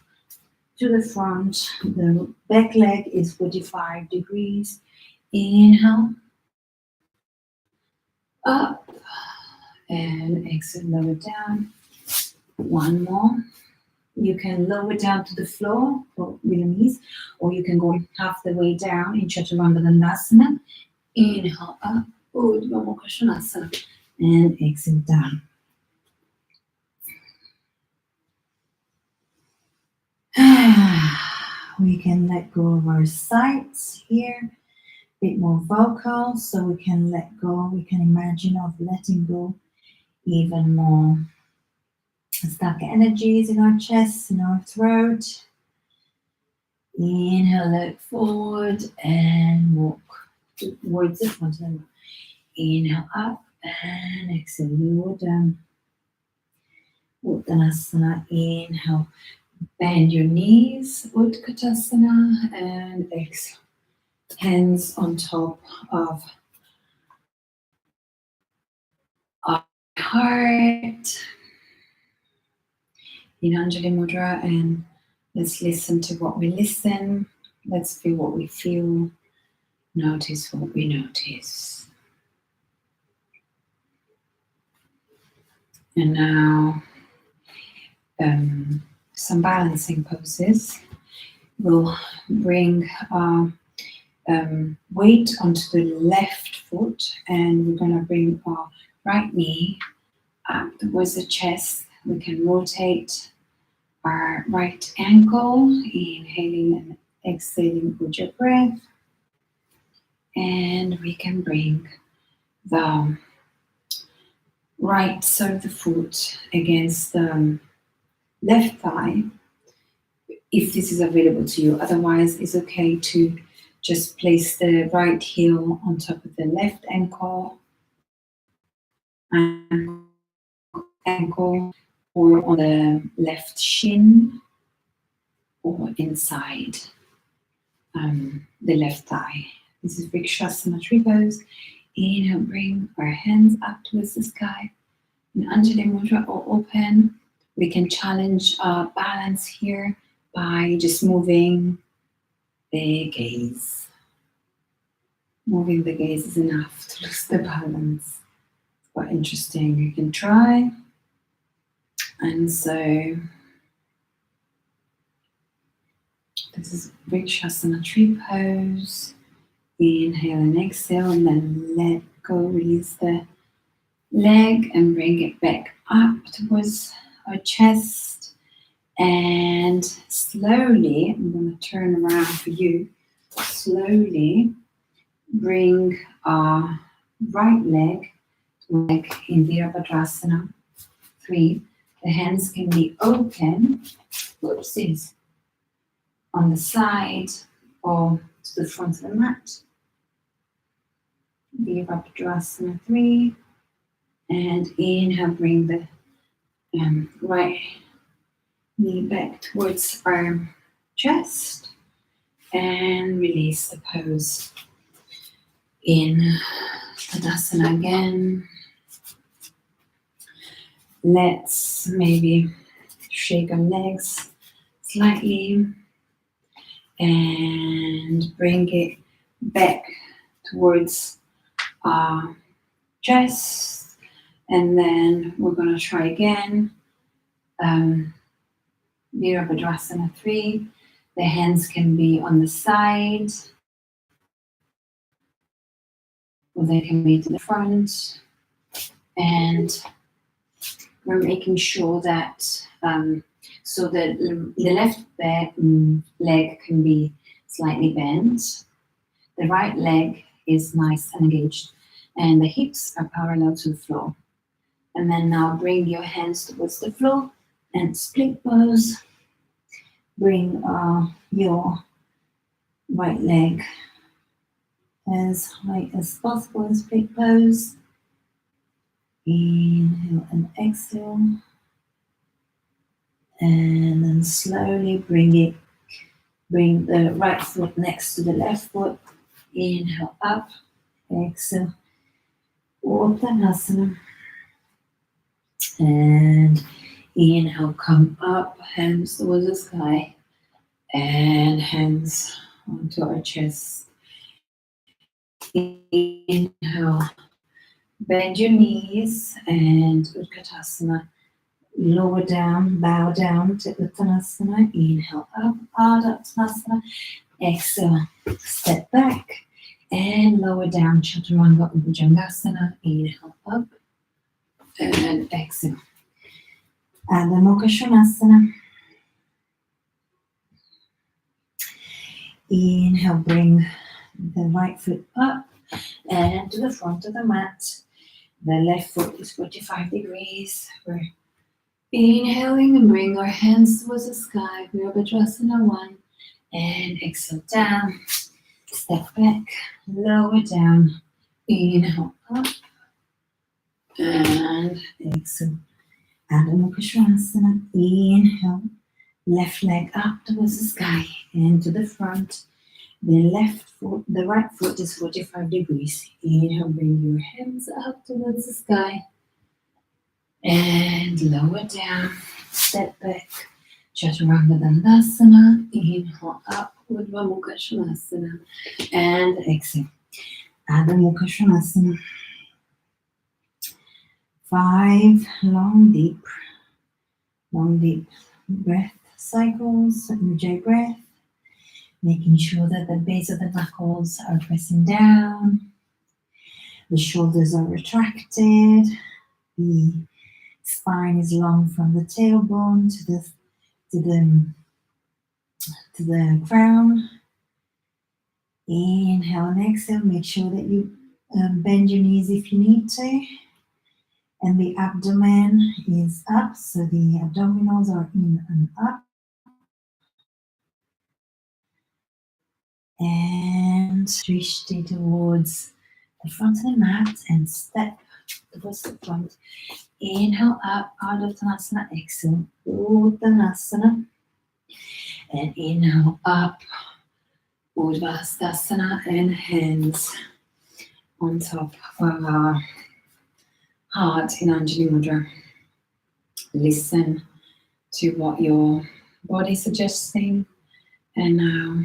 Speaker 1: to the front. The back leg is 45 degrees. Inhale, up, and exhale, lower down. One more. You can lower down to the floor with your knees, or you can go half the way down in Chaturanga Dandasana. Inhale, up, Urdhva Mukha Svanasana, and exhale down. We can let go of our sights here, a bit more vocal, so we can let go. We can imagine of letting go even more stuck energies in our chest, in our throat. Inhale, look forward and walk towards the front of the mat. Inhale up and exhale, lower down. Uttanasana, inhale. Bend your knees, Utkatasana, and exhale. Hands on top of our heart in Anjali Mudra, and let's listen to what we listen. Let's feel what we feel. Notice what we notice. And now some balancing poses. We'll bring our weight onto the left foot, and we're going to bring our right knee up towards the chest. We can rotate our right ankle, inhaling and exhaling with your breath. And we can bring the right side of the foot against the left thigh, if this is available to you. Otherwise, it's okay to just place the right heel on top of the left ankle, or on the left shin, or inside the left thigh. This is Vrikshasana tree pose. Inhale, bring our hands up towards the sky. In Anjali Mudra or open, we can challenge our balance here by just moving the gaze. Moving the gaze is enough to lose the balance. It's quite interesting. You can try. And so this is Vrikshasana tree pose. Inhale and exhale, and then let go, release the leg and bring it back up towards our chest. And slowly, I'm going to turn around for you. Slowly bring our right leg in Virabhadrasana 3. The hands can be open, whoopsies, on the side or to the front of the mat. Virabhadrasana 3. And inhale, bring the right knee back towards our chest. And release the pose in Tadasana again. Let's maybe shake our legs slightly and bring it back towards our chest. And then we're going to try again. Virabhadrasana 3. The hands can be on the side, or they can be to the front. And we're making sure that so that the left leg can be slightly bent. The right leg is nice and engaged, and the hips are parallel to the floor. And then now bring your hands towards the floor and split pose. Bring your right leg as high as possible in split pose. Inhale and exhale. And then slowly bring the right foot next to the left foot. Inhale up, exhale, Uttanasana. And inhale, come up, hands towards the sky, and hands onto our chest. Inhale, bend your knees, and Utkatasana. Lower down, bow down to Uttanasana. Inhale up, Ardha Uttanasana. Exhale, step back and lower down, Chaturanga Bhujangasana. Inhale up and exhale. Adho Mukha Svanasana. Inhale, bring the right foot up and to the front of the mat. The left foot is 45 degrees. We're inhaling and bring our hands towards the sky. Virabhadrasana 1. And exhale down. Step back. Lower down. Inhale up. And exhale. Adho Mukha Svanasana. Inhale. Left leg up towards the sky and to the front. The right foot is 45 degrees. Inhale, bring your hands up towards the sky and lower down. Step back. Chaturanga Dandasana. Inhale up, Urdhva Mukha Svanasana, and exhale. Adho Mukha Svanasana. 5 long deep breath cycles. Ujjayi breath. Making sure that the base of the knuckles are pressing down. The shoulders are retracted. The spine is long from the tailbone to the crown. Inhale and exhale. Make sure that you bend your knees if you need to. And the abdomen is up, so the abdominals are in and up. And drishti towards the front of the mat and step towards the front. Inhale up, Ardha Uttanasana, exhale, Uttanasana. And inhale up, Urdhva Hastasana, and hands on top of our heart in Anjali Mudra. Listen to what your body is suggesting. And now,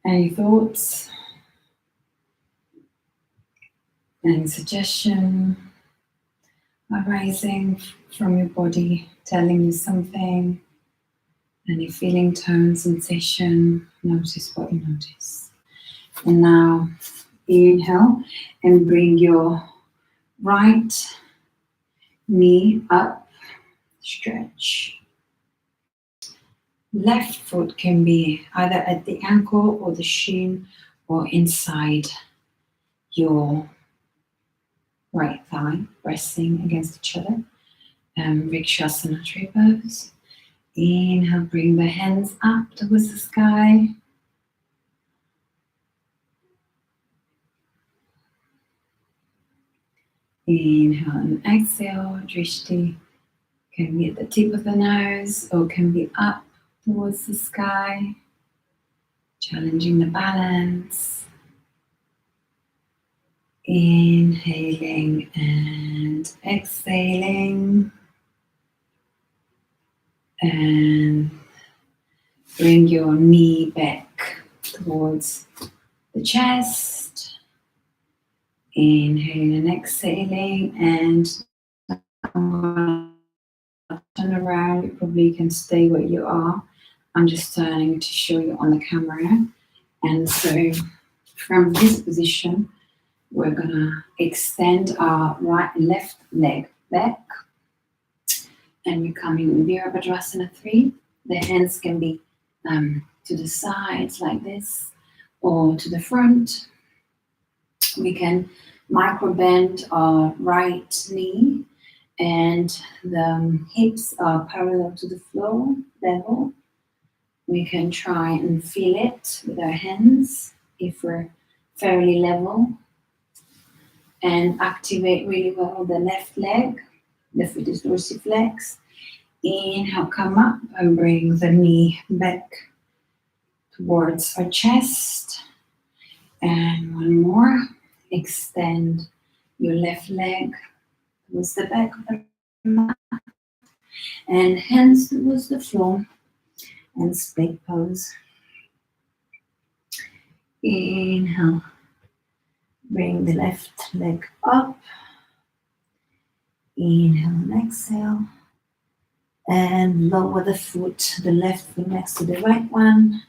Speaker 1: any thoughts? Any suggestion arising from your body, telling you something, any feeling, tone, sensation, notice what you notice. And now inhale and bring your right knee up, stretch. Left foot can be either at the ankle or the shin or inside your right thigh, pressing against each other. Vrikshasana tree pose. Inhale, bring the hands up towards the sky. Inhale and exhale, drishti. Can be at the tip of the nose or can be up towards the sky, challenging the balance. Inhaling and exhaling. And bring your knee back towards the chest. Inhaling and exhaling. And I'm going to turn around. You probably can stay where you are. I'm just turning to show you on the camera. And so from this position, we're going to extend our right and left leg back. And we're coming in Virabhadrasana 3. The hands can be to the sides like this or to the front. We can micro bend our right knee and the hips are parallel to the floor level. We can try and feel it with our hands if we're fairly level and activate really well the left leg. The foot is dorsiflex. Inhale, come up and bring the knee back towards our chest. And one more. Extend your left leg towards the back of the mat. And hands towards the floor. And split pose. Inhale. Bring the left leg up. Inhale and exhale. And lower the foot, the left foot next to the right one.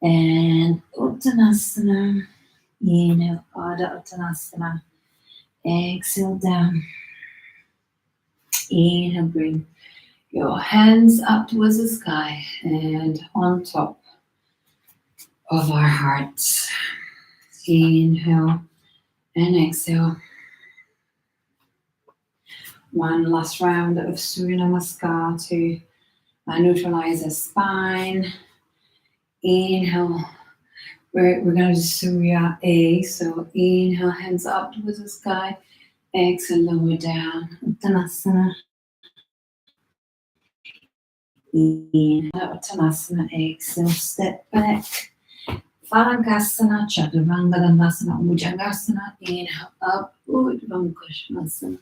Speaker 1: And Uttanasana. Inhale, Pada Uttanasana. Exhale down. Inhale, bring your hands up towards the sky and on top of our hearts. Inhale and exhale. One last round of Surya Namaskar to neutralize the spine. Inhale. We're going to do Surya A. So inhale, hands up towards the sky. Exhale, lower down. Uttanasana. Inhale, Uttanasana. Exhale, step back. Phalangasana, Chaturanga Dandasana, Bhujangasana. Inhale, up. Urdhva Mukha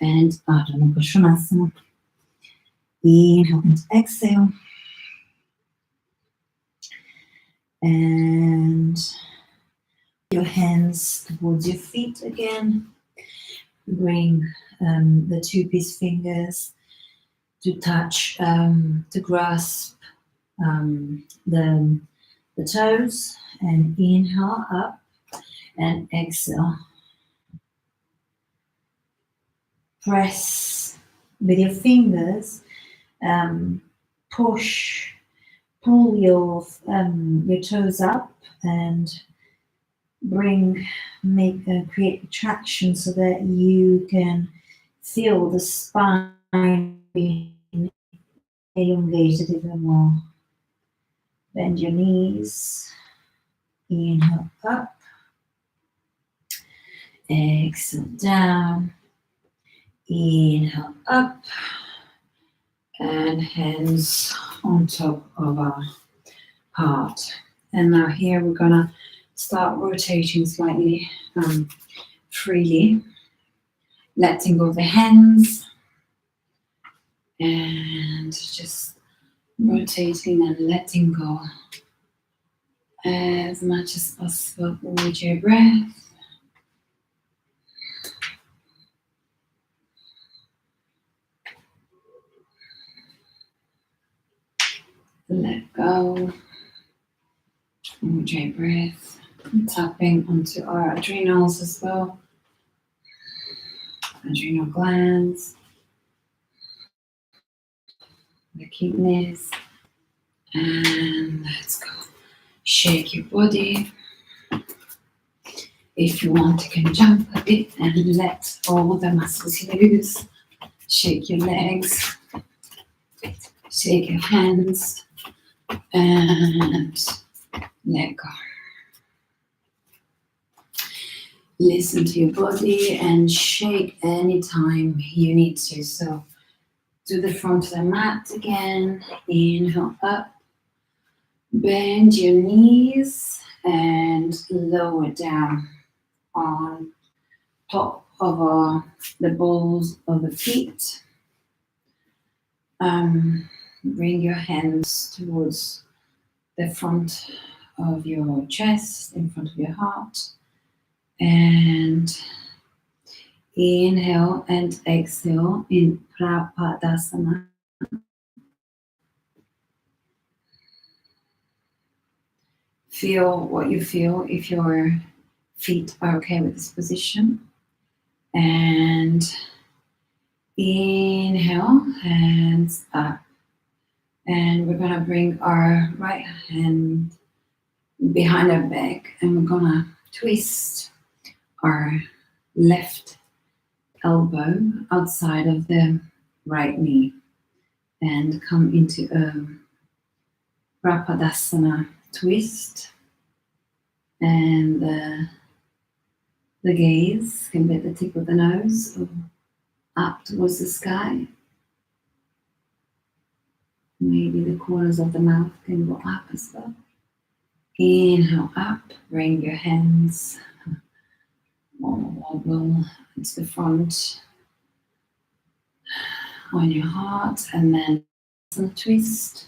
Speaker 1: and Adho Mukha Svanasana. Inhale and exhale. And your hands towards your feet again. Bring the two-piece fingers to touch, to grasp the toes. And inhale up and exhale. Press with your fingers, pull your toes up and create traction so that you can feel the spine being elongated even more. Bend your knees. Inhale up. Exhale down. Inhale up. And hands on top of our heart. And now here we're gonna start rotating slightly freely, letting go of the hands and just rotating and letting go as much as possible with your breath. Let go. Enjoy breath. Tapping onto our adrenals as well. Adrenal glands. The kidneys. And let's go. Shake your body. If you want, you can jump a bit and let all the muscles loose. Shake your legs. Shake your hands. And let go. Listen to your body and shake anytime you need to. So to the front of the mat again. Inhale up. Bend your knees and lower down on top of the balls of the feet. Bring your hands towards the front of your chest, in front of your heart. And inhale and exhale in Prapadasana. Feel what you feel if your feet are okay with this position. And inhale, hands up. And we're gonna bring our right hand behind our back and we're gonna twist our left elbow outside of the right knee and come into a Prapadasana twist. And the gaze can be at the tip of the nose or up towards the sky. Maybe the corners of the mouth can go up as well. Inhale up, bring your hands wobble into the front on your heart, and then some twist,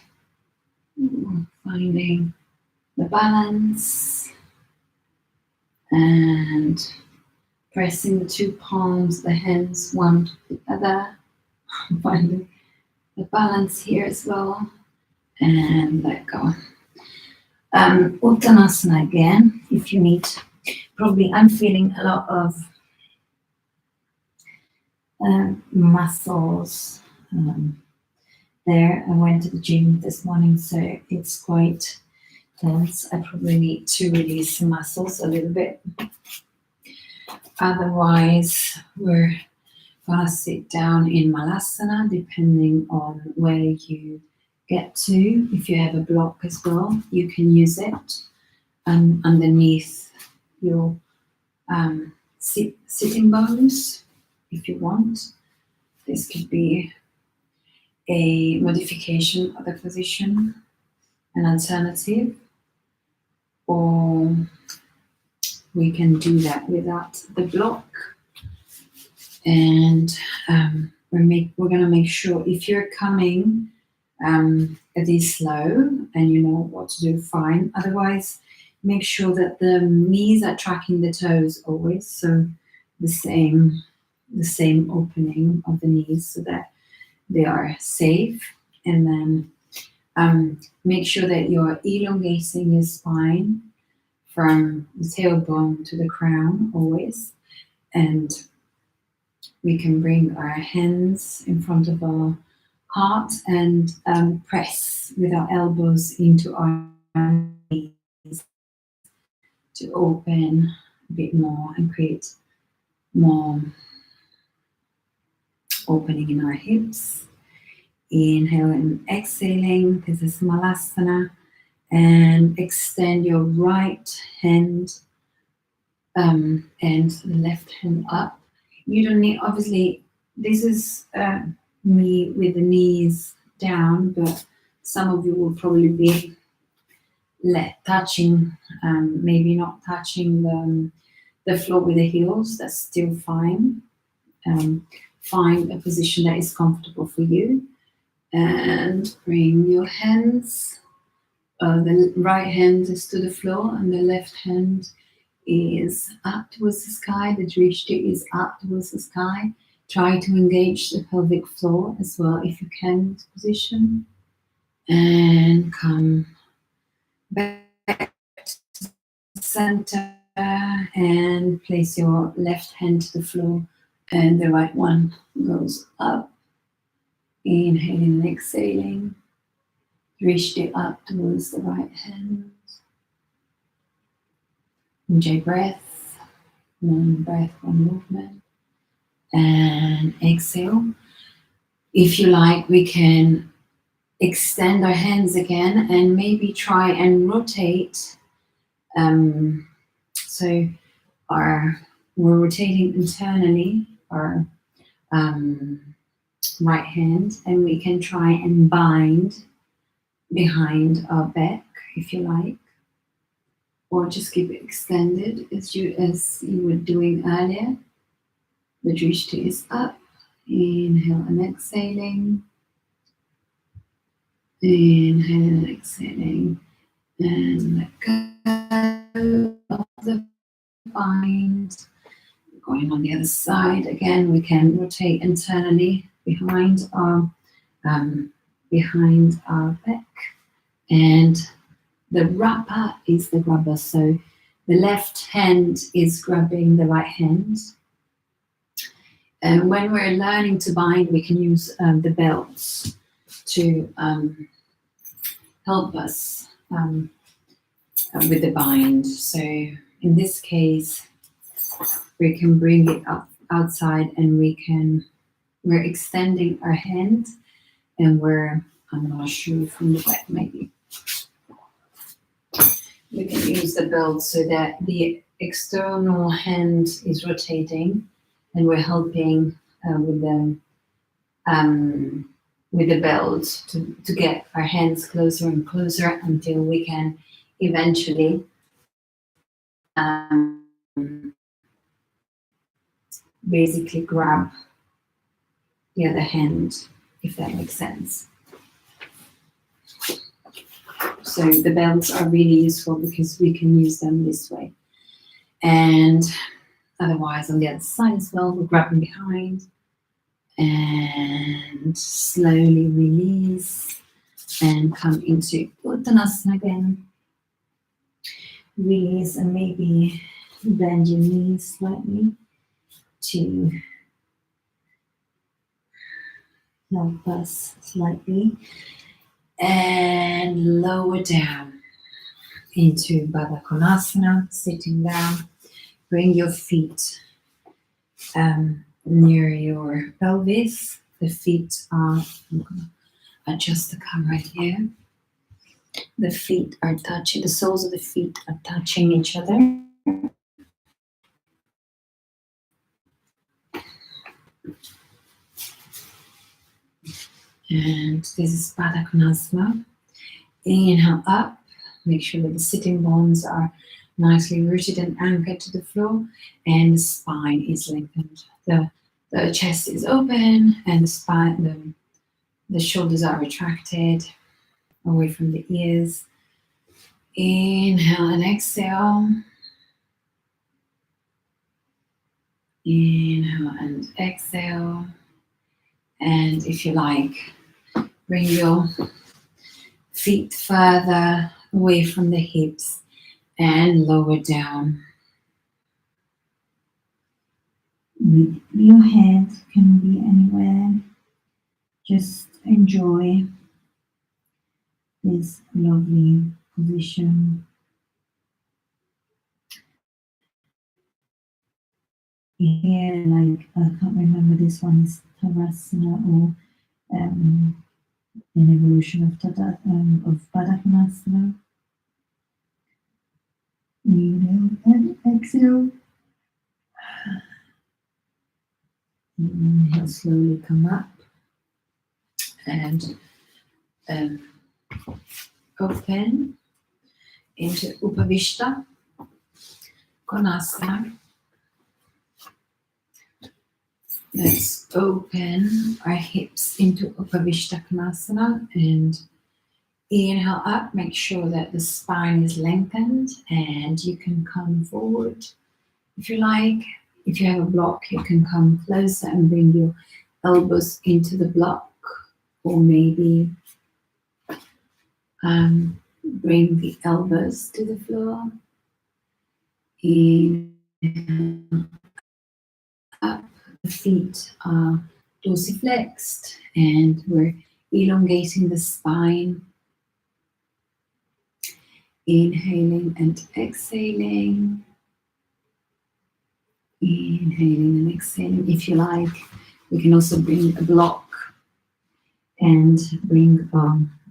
Speaker 1: finding the balance and pressing the two palms, the hands one to the other, finding the balance here as well, and let go. Uttanasana again, if you need. Probably I'm feeling a lot of muscles there. I went to the gym this morning, so it's quite tense. I probably need to release the muscles a little bit. Otherwise, we're gonna sit down in Malasana, depending on where you get to. If you have a block as well, you can use it underneath your sitting bones if you want. This could be a modification of the position, an alternative, or we can do that without the block. And we're gonna make sure if you're coming this slow and you know what to do, fine. Otherwise, make sure that the knees are tracking the toes always, so the same opening of the knees so that they are safe. And then make sure that you're elongating your spine from the tailbone to the crown always. And we can bring our hands in front of our heart and press with our elbows into our knees to open a bit more and create more opening in our hips. Inhale and exhaling. This is Malasana. And extend your right hand and the left hand up. You don't need, obviously, this is me with the knees down, but some of you will probably be touching, maybe not touching the floor with the heels. That's still fine. Find a position that is comfortable for you. And bring your hands, the right hand is to the floor and the left hand is up towards the sky. The drishti is up towards the sky. Try to engage the pelvic floor as well if you can in this position. And come back to the center and place your left hand to the floor and the right one goes up. Inhaling and exhaling. Drishti up towards the right hand. Enjoy breath. One breath, one movement. And exhale. If you like, we can extend our hands again and maybe try and rotate. So we're rotating internally our right hand, and we can try and bind behind our back if you like, or just keep it extended as you were doing earlier. The drishti is up. Inhale and exhaling. Inhale and exhaling. And let go of the bind. Going on the other side again, we can rotate internally behind our back, and the rubber is the rubber. So the left hand is grabbing the right hand. And when we're learning to bind, we can use the belts to help us with the bind. So in this case, we can bring it up outside, and we're extending our hand, and I'm going to show you from the back maybe. We can use the belt so that the external hand is rotating, and we're helping with the belt to get our hands closer and closer until we can eventually basically grab the other hand, if that makes sense. So the belts are really useful because we can use them this way. And otherwise on the other side as well, we're grabbing behind and slowly release and come into Uttanasana again. Release and maybe bend your knees slightly to help us slightly, and lower down into Baddha Konasana, sitting down. Bring your feet near your pelvis. The feet are, I'm going to adjust the camera here. The feet are touching, the soles of the feet are touching each other. And this is Baddha Konasana. Inhale up. Make sure that the sitting bones are nicely rooted and anchored to the floor, and the spine is lengthened. The chest is open, and the spine, the shoulders are retracted away from the ears. Inhale and exhale. Inhale and exhale. And if you like, bring your feet further away from the hips and lower down. Your head can be anywhere. Just enjoy this lovely position. Here, like, I can't remember, this one is Tadasana, or an evolution of Baddha Konasana. Inhale and exhale. Inhale, slowly come up and open into Upavishta Konasana. Let's open our hips into Upavishta Konasana and inhale up. Make sure that the spine is lengthened, and you can come forward if you like. If you have a block, you can come closer and bring your elbows into the block, or maybe Bring the elbows to the floor. Inhale up. The feet are dorsiflexed and we're elongating the spine. Inhaling and exhaling. Inhaling and exhaling. If you like, we can also bring a block and bring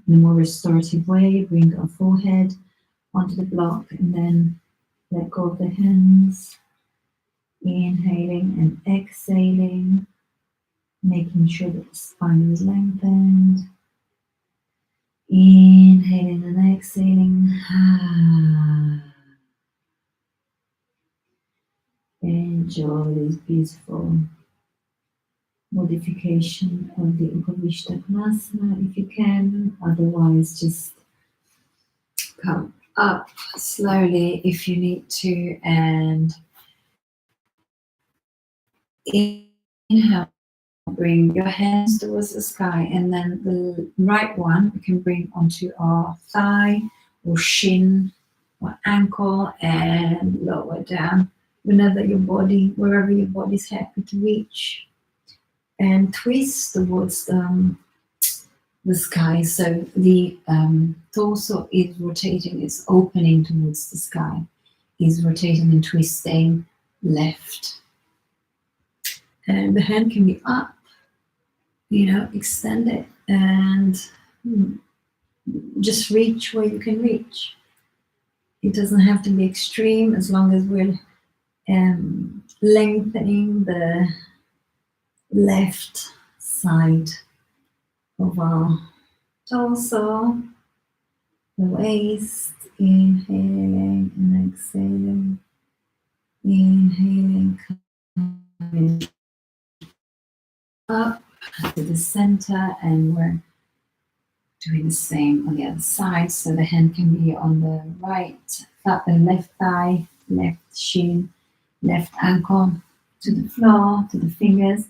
Speaker 1: in a more restorative way, bring our forehead onto the block and then let go of the hands. Inhaling and exhaling, making sure that the spine is lengthened. Inhaling and exhaling. Enjoy this beautiful modification of the Upavishta Konasana if you can. Otherwise, just come up slowly if you need to and inhale. Bring your hands towards the sky and then the right one we can bring onto our thigh or shin or ankle and lower down wherever your body's happy to reach, and twist towards the sky so the torso is rotating, it's opening towards the sky, is rotating and twisting left, and the hand can be up, extend it and just reach where you can reach. It doesn't have to be extreme as long as we're lengthening the left side of our torso, the waist. Inhaling and exhaling. Inhaling, coming up to the center, and we're doing the same on the other side. So the hand can be on the left thigh, left shin, left ankle, to the floor, to the fingers.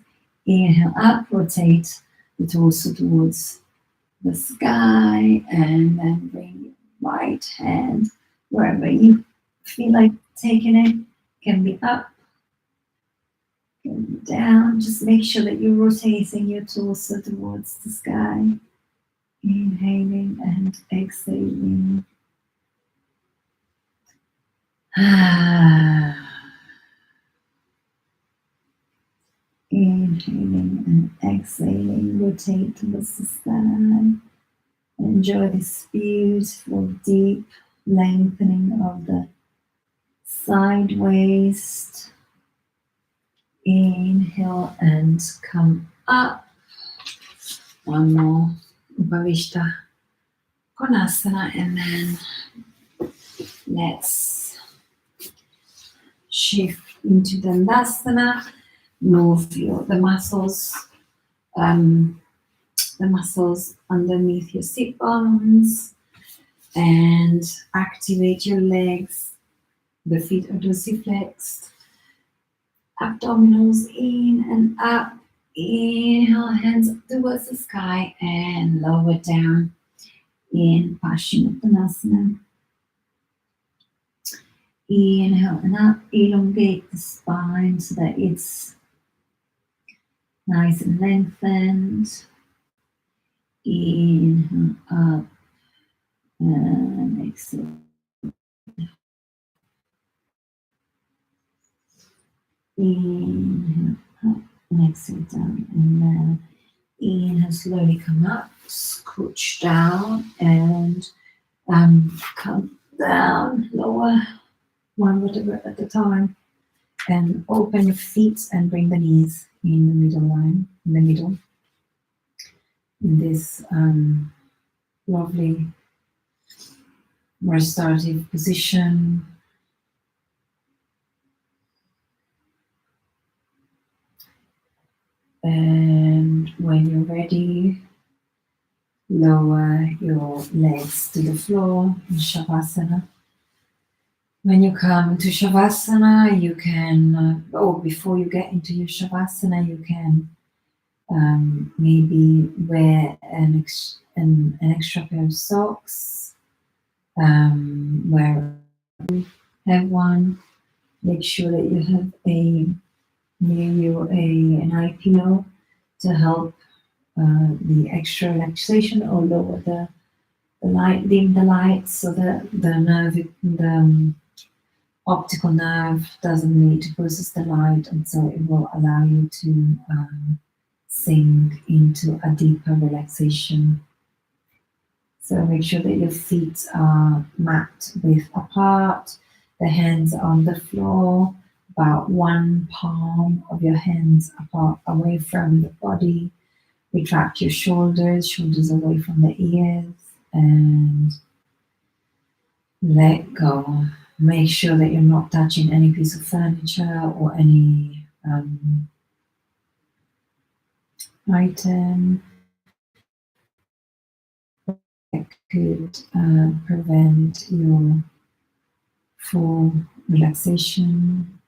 Speaker 1: Inhale up, rotate the torso towards the sky, and then bring your right hand wherever you feel like taking it. Can be up, can be down. Just make sure that you're rotating your torso towards the sky. Inhaling and exhaling. Inhaling and exhaling. Rotate towards the sky. Enjoy this beautiful deep lengthening of the side waist. Inhale and come up. One more Upavishta Konasana, and then let's shift into Dandasana. Move the muscles underneath your sit bones, and activate your legs. The feet are dorsiflexed. Abdominals in and up. Inhale, hands up towards the sky and lower down in Paschimottanasana. Inhale and up, elongate the spine so that it's nice and lengthened. Inhale up and exhale. Inhale up and exhale down, and then inhale, slowly come up, scooch down and come down, lower, one vertebra at a time, and open your feet and bring the knees in the middle line, in the middle, in this lovely restorative position. And when you're ready, lower your legs to the floor in Shavasana. When you come to Shavasana, you can, before you get into your Shavasana, you can maybe wear an extra pair of socks, where you have one. Make sure that you have near you an eye pillow to help the extra relaxation, or lower the light, dim the light, so that the optical nerve doesn't need to process the light, and so it will allow you to sink into a deeper relaxation. So make sure that your feet are mat width apart, the hands are on the floor, about one palm of your hands apart, away from the body. Retract your shoulders away from the ears, and let go. Make sure that you're not touching any piece of furniture or any item that could prevent your full relaxation.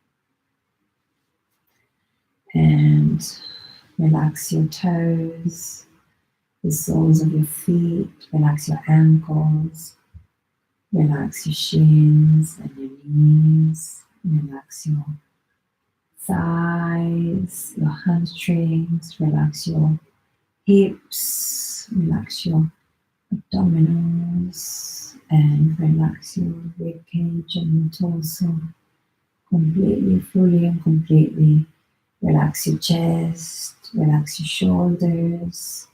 Speaker 1: And relax your toes, the soles of your feet, relax your ankles, relax your shins and your knees, relax your thighs, your hamstrings, relax your hips, relax your abdominals, and relax your rib cage and your torso completely, fully and completely. Relax your chest, relax your shoulders,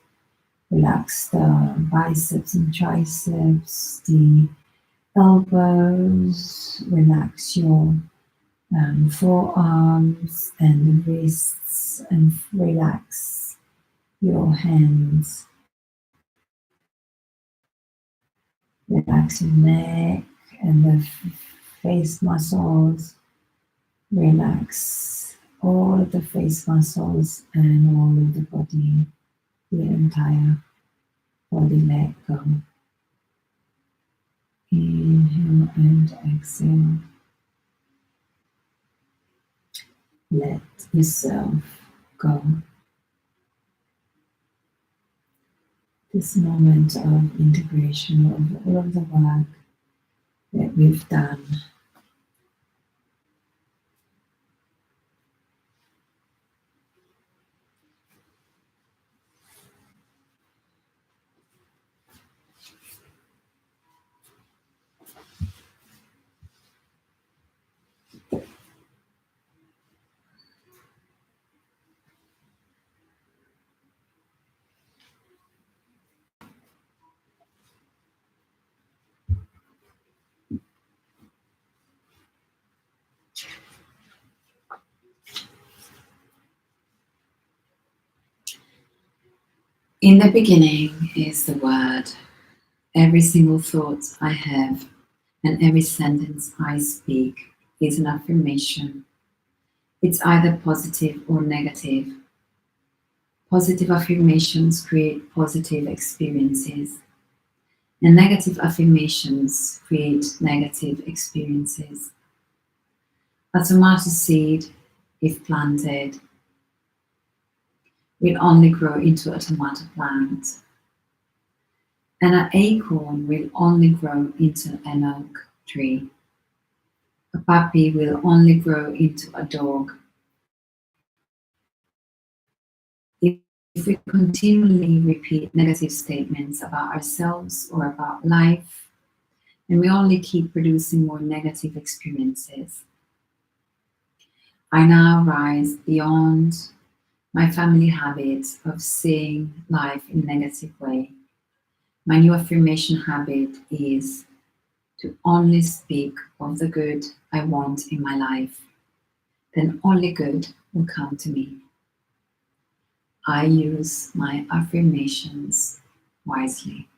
Speaker 1: relax the biceps and triceps, the elbows, relax your forearms and the wrists, and relax your hands. Relax your neck and the face muscles. Relax all of the face muscles and all of the body, the entire body. Let go. Inhale and exhale. Let yourself go. This moment of integration of all of the work that we've done. In the beginning is the word. Every single thought I have and every sentence I speak is an affirmation. It's either positive or negative. Positive affirmations create positive experiences, and negative affirmations create negative experiences. A tomato seed, if planted, will only grow into a tomato plant, and an acorn will only grow into an oak tree. A puppy will only grow into a dog. If we continually repeat negative statements about ourselves or about life, and we only keep producing more negative experiences. I now rise beyond my family habits of seeing life in a negative way. My new affirmation habit is to only speak of the good I want in my life. Then only good will come to me. I use my affirmations wisely.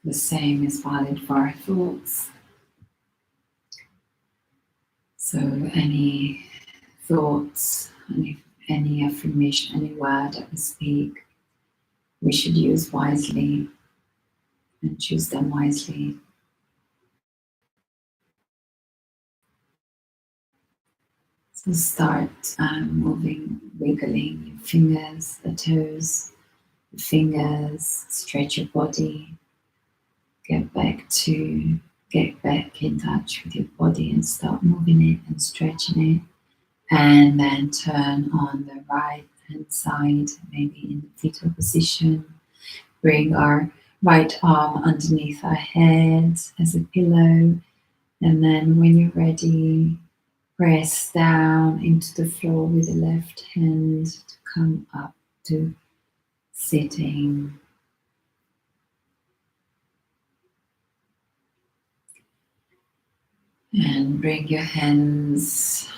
Speaker 1: The same is valid for our thoughts. So any thoughts, any affirmation, any word that we speak, we should use wisely and choose them wisely. So start moving, wiggling your fingers, the toes, the fingers, stretch your body, get back in touch with your body and start moving it and stretching it. And then turn on the right hand side, maybe in the fetal position. Bring our right arm underneath our head as a pillow. And then when you're ready, press down into the floor with the left hand to come up to sitting. And bring your hands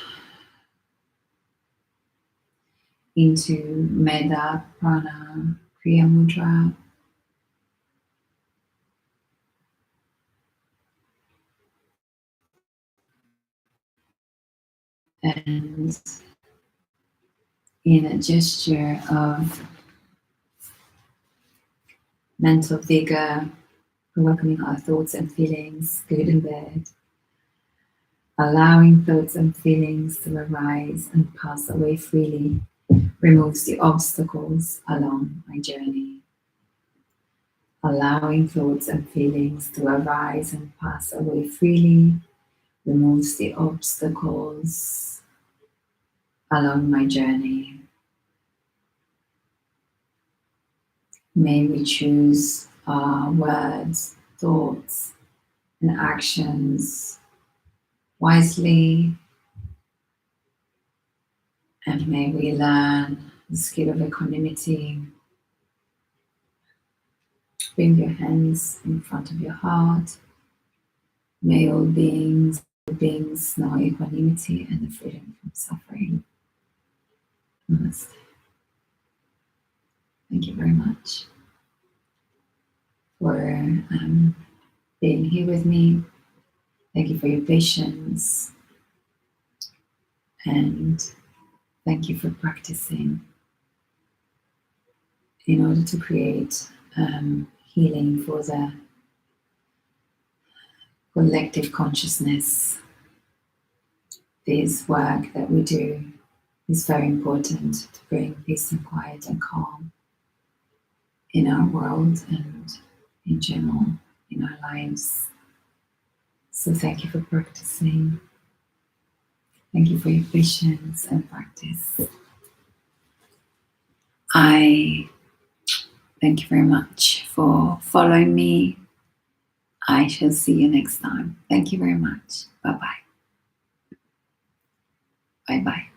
Speaker 1: into Metta, Prana, Kriya Mudra. And in a gesture of mental vigor, welcoming our thoughts and feelings, good and bad, allowing thoughts and feelings to arise and pass away freely, removes the obstacles along my journey. Allowing thoughts and feelings to arise and pass away freely, removes the obstacles along my journey. May we choose our words, thoughts, and actions wisely, and may we learn the skill of equanimity. Bring your hands in front of your heart. May all beings know equanimity and the freedom from suffering. Namaste. Thank you very much for being here with me. Thank you for your patience, and thank you for practicing in order to create healing for the collective consciousness. This work that we do is very important to bring peace and quiet and calm in our world and in general in our lives. So thank you for practicing. Thank you for your patience and practice. I thank you very much for following me. I shall see you next time. Thank you very much. Bye-bye. Bye-bye.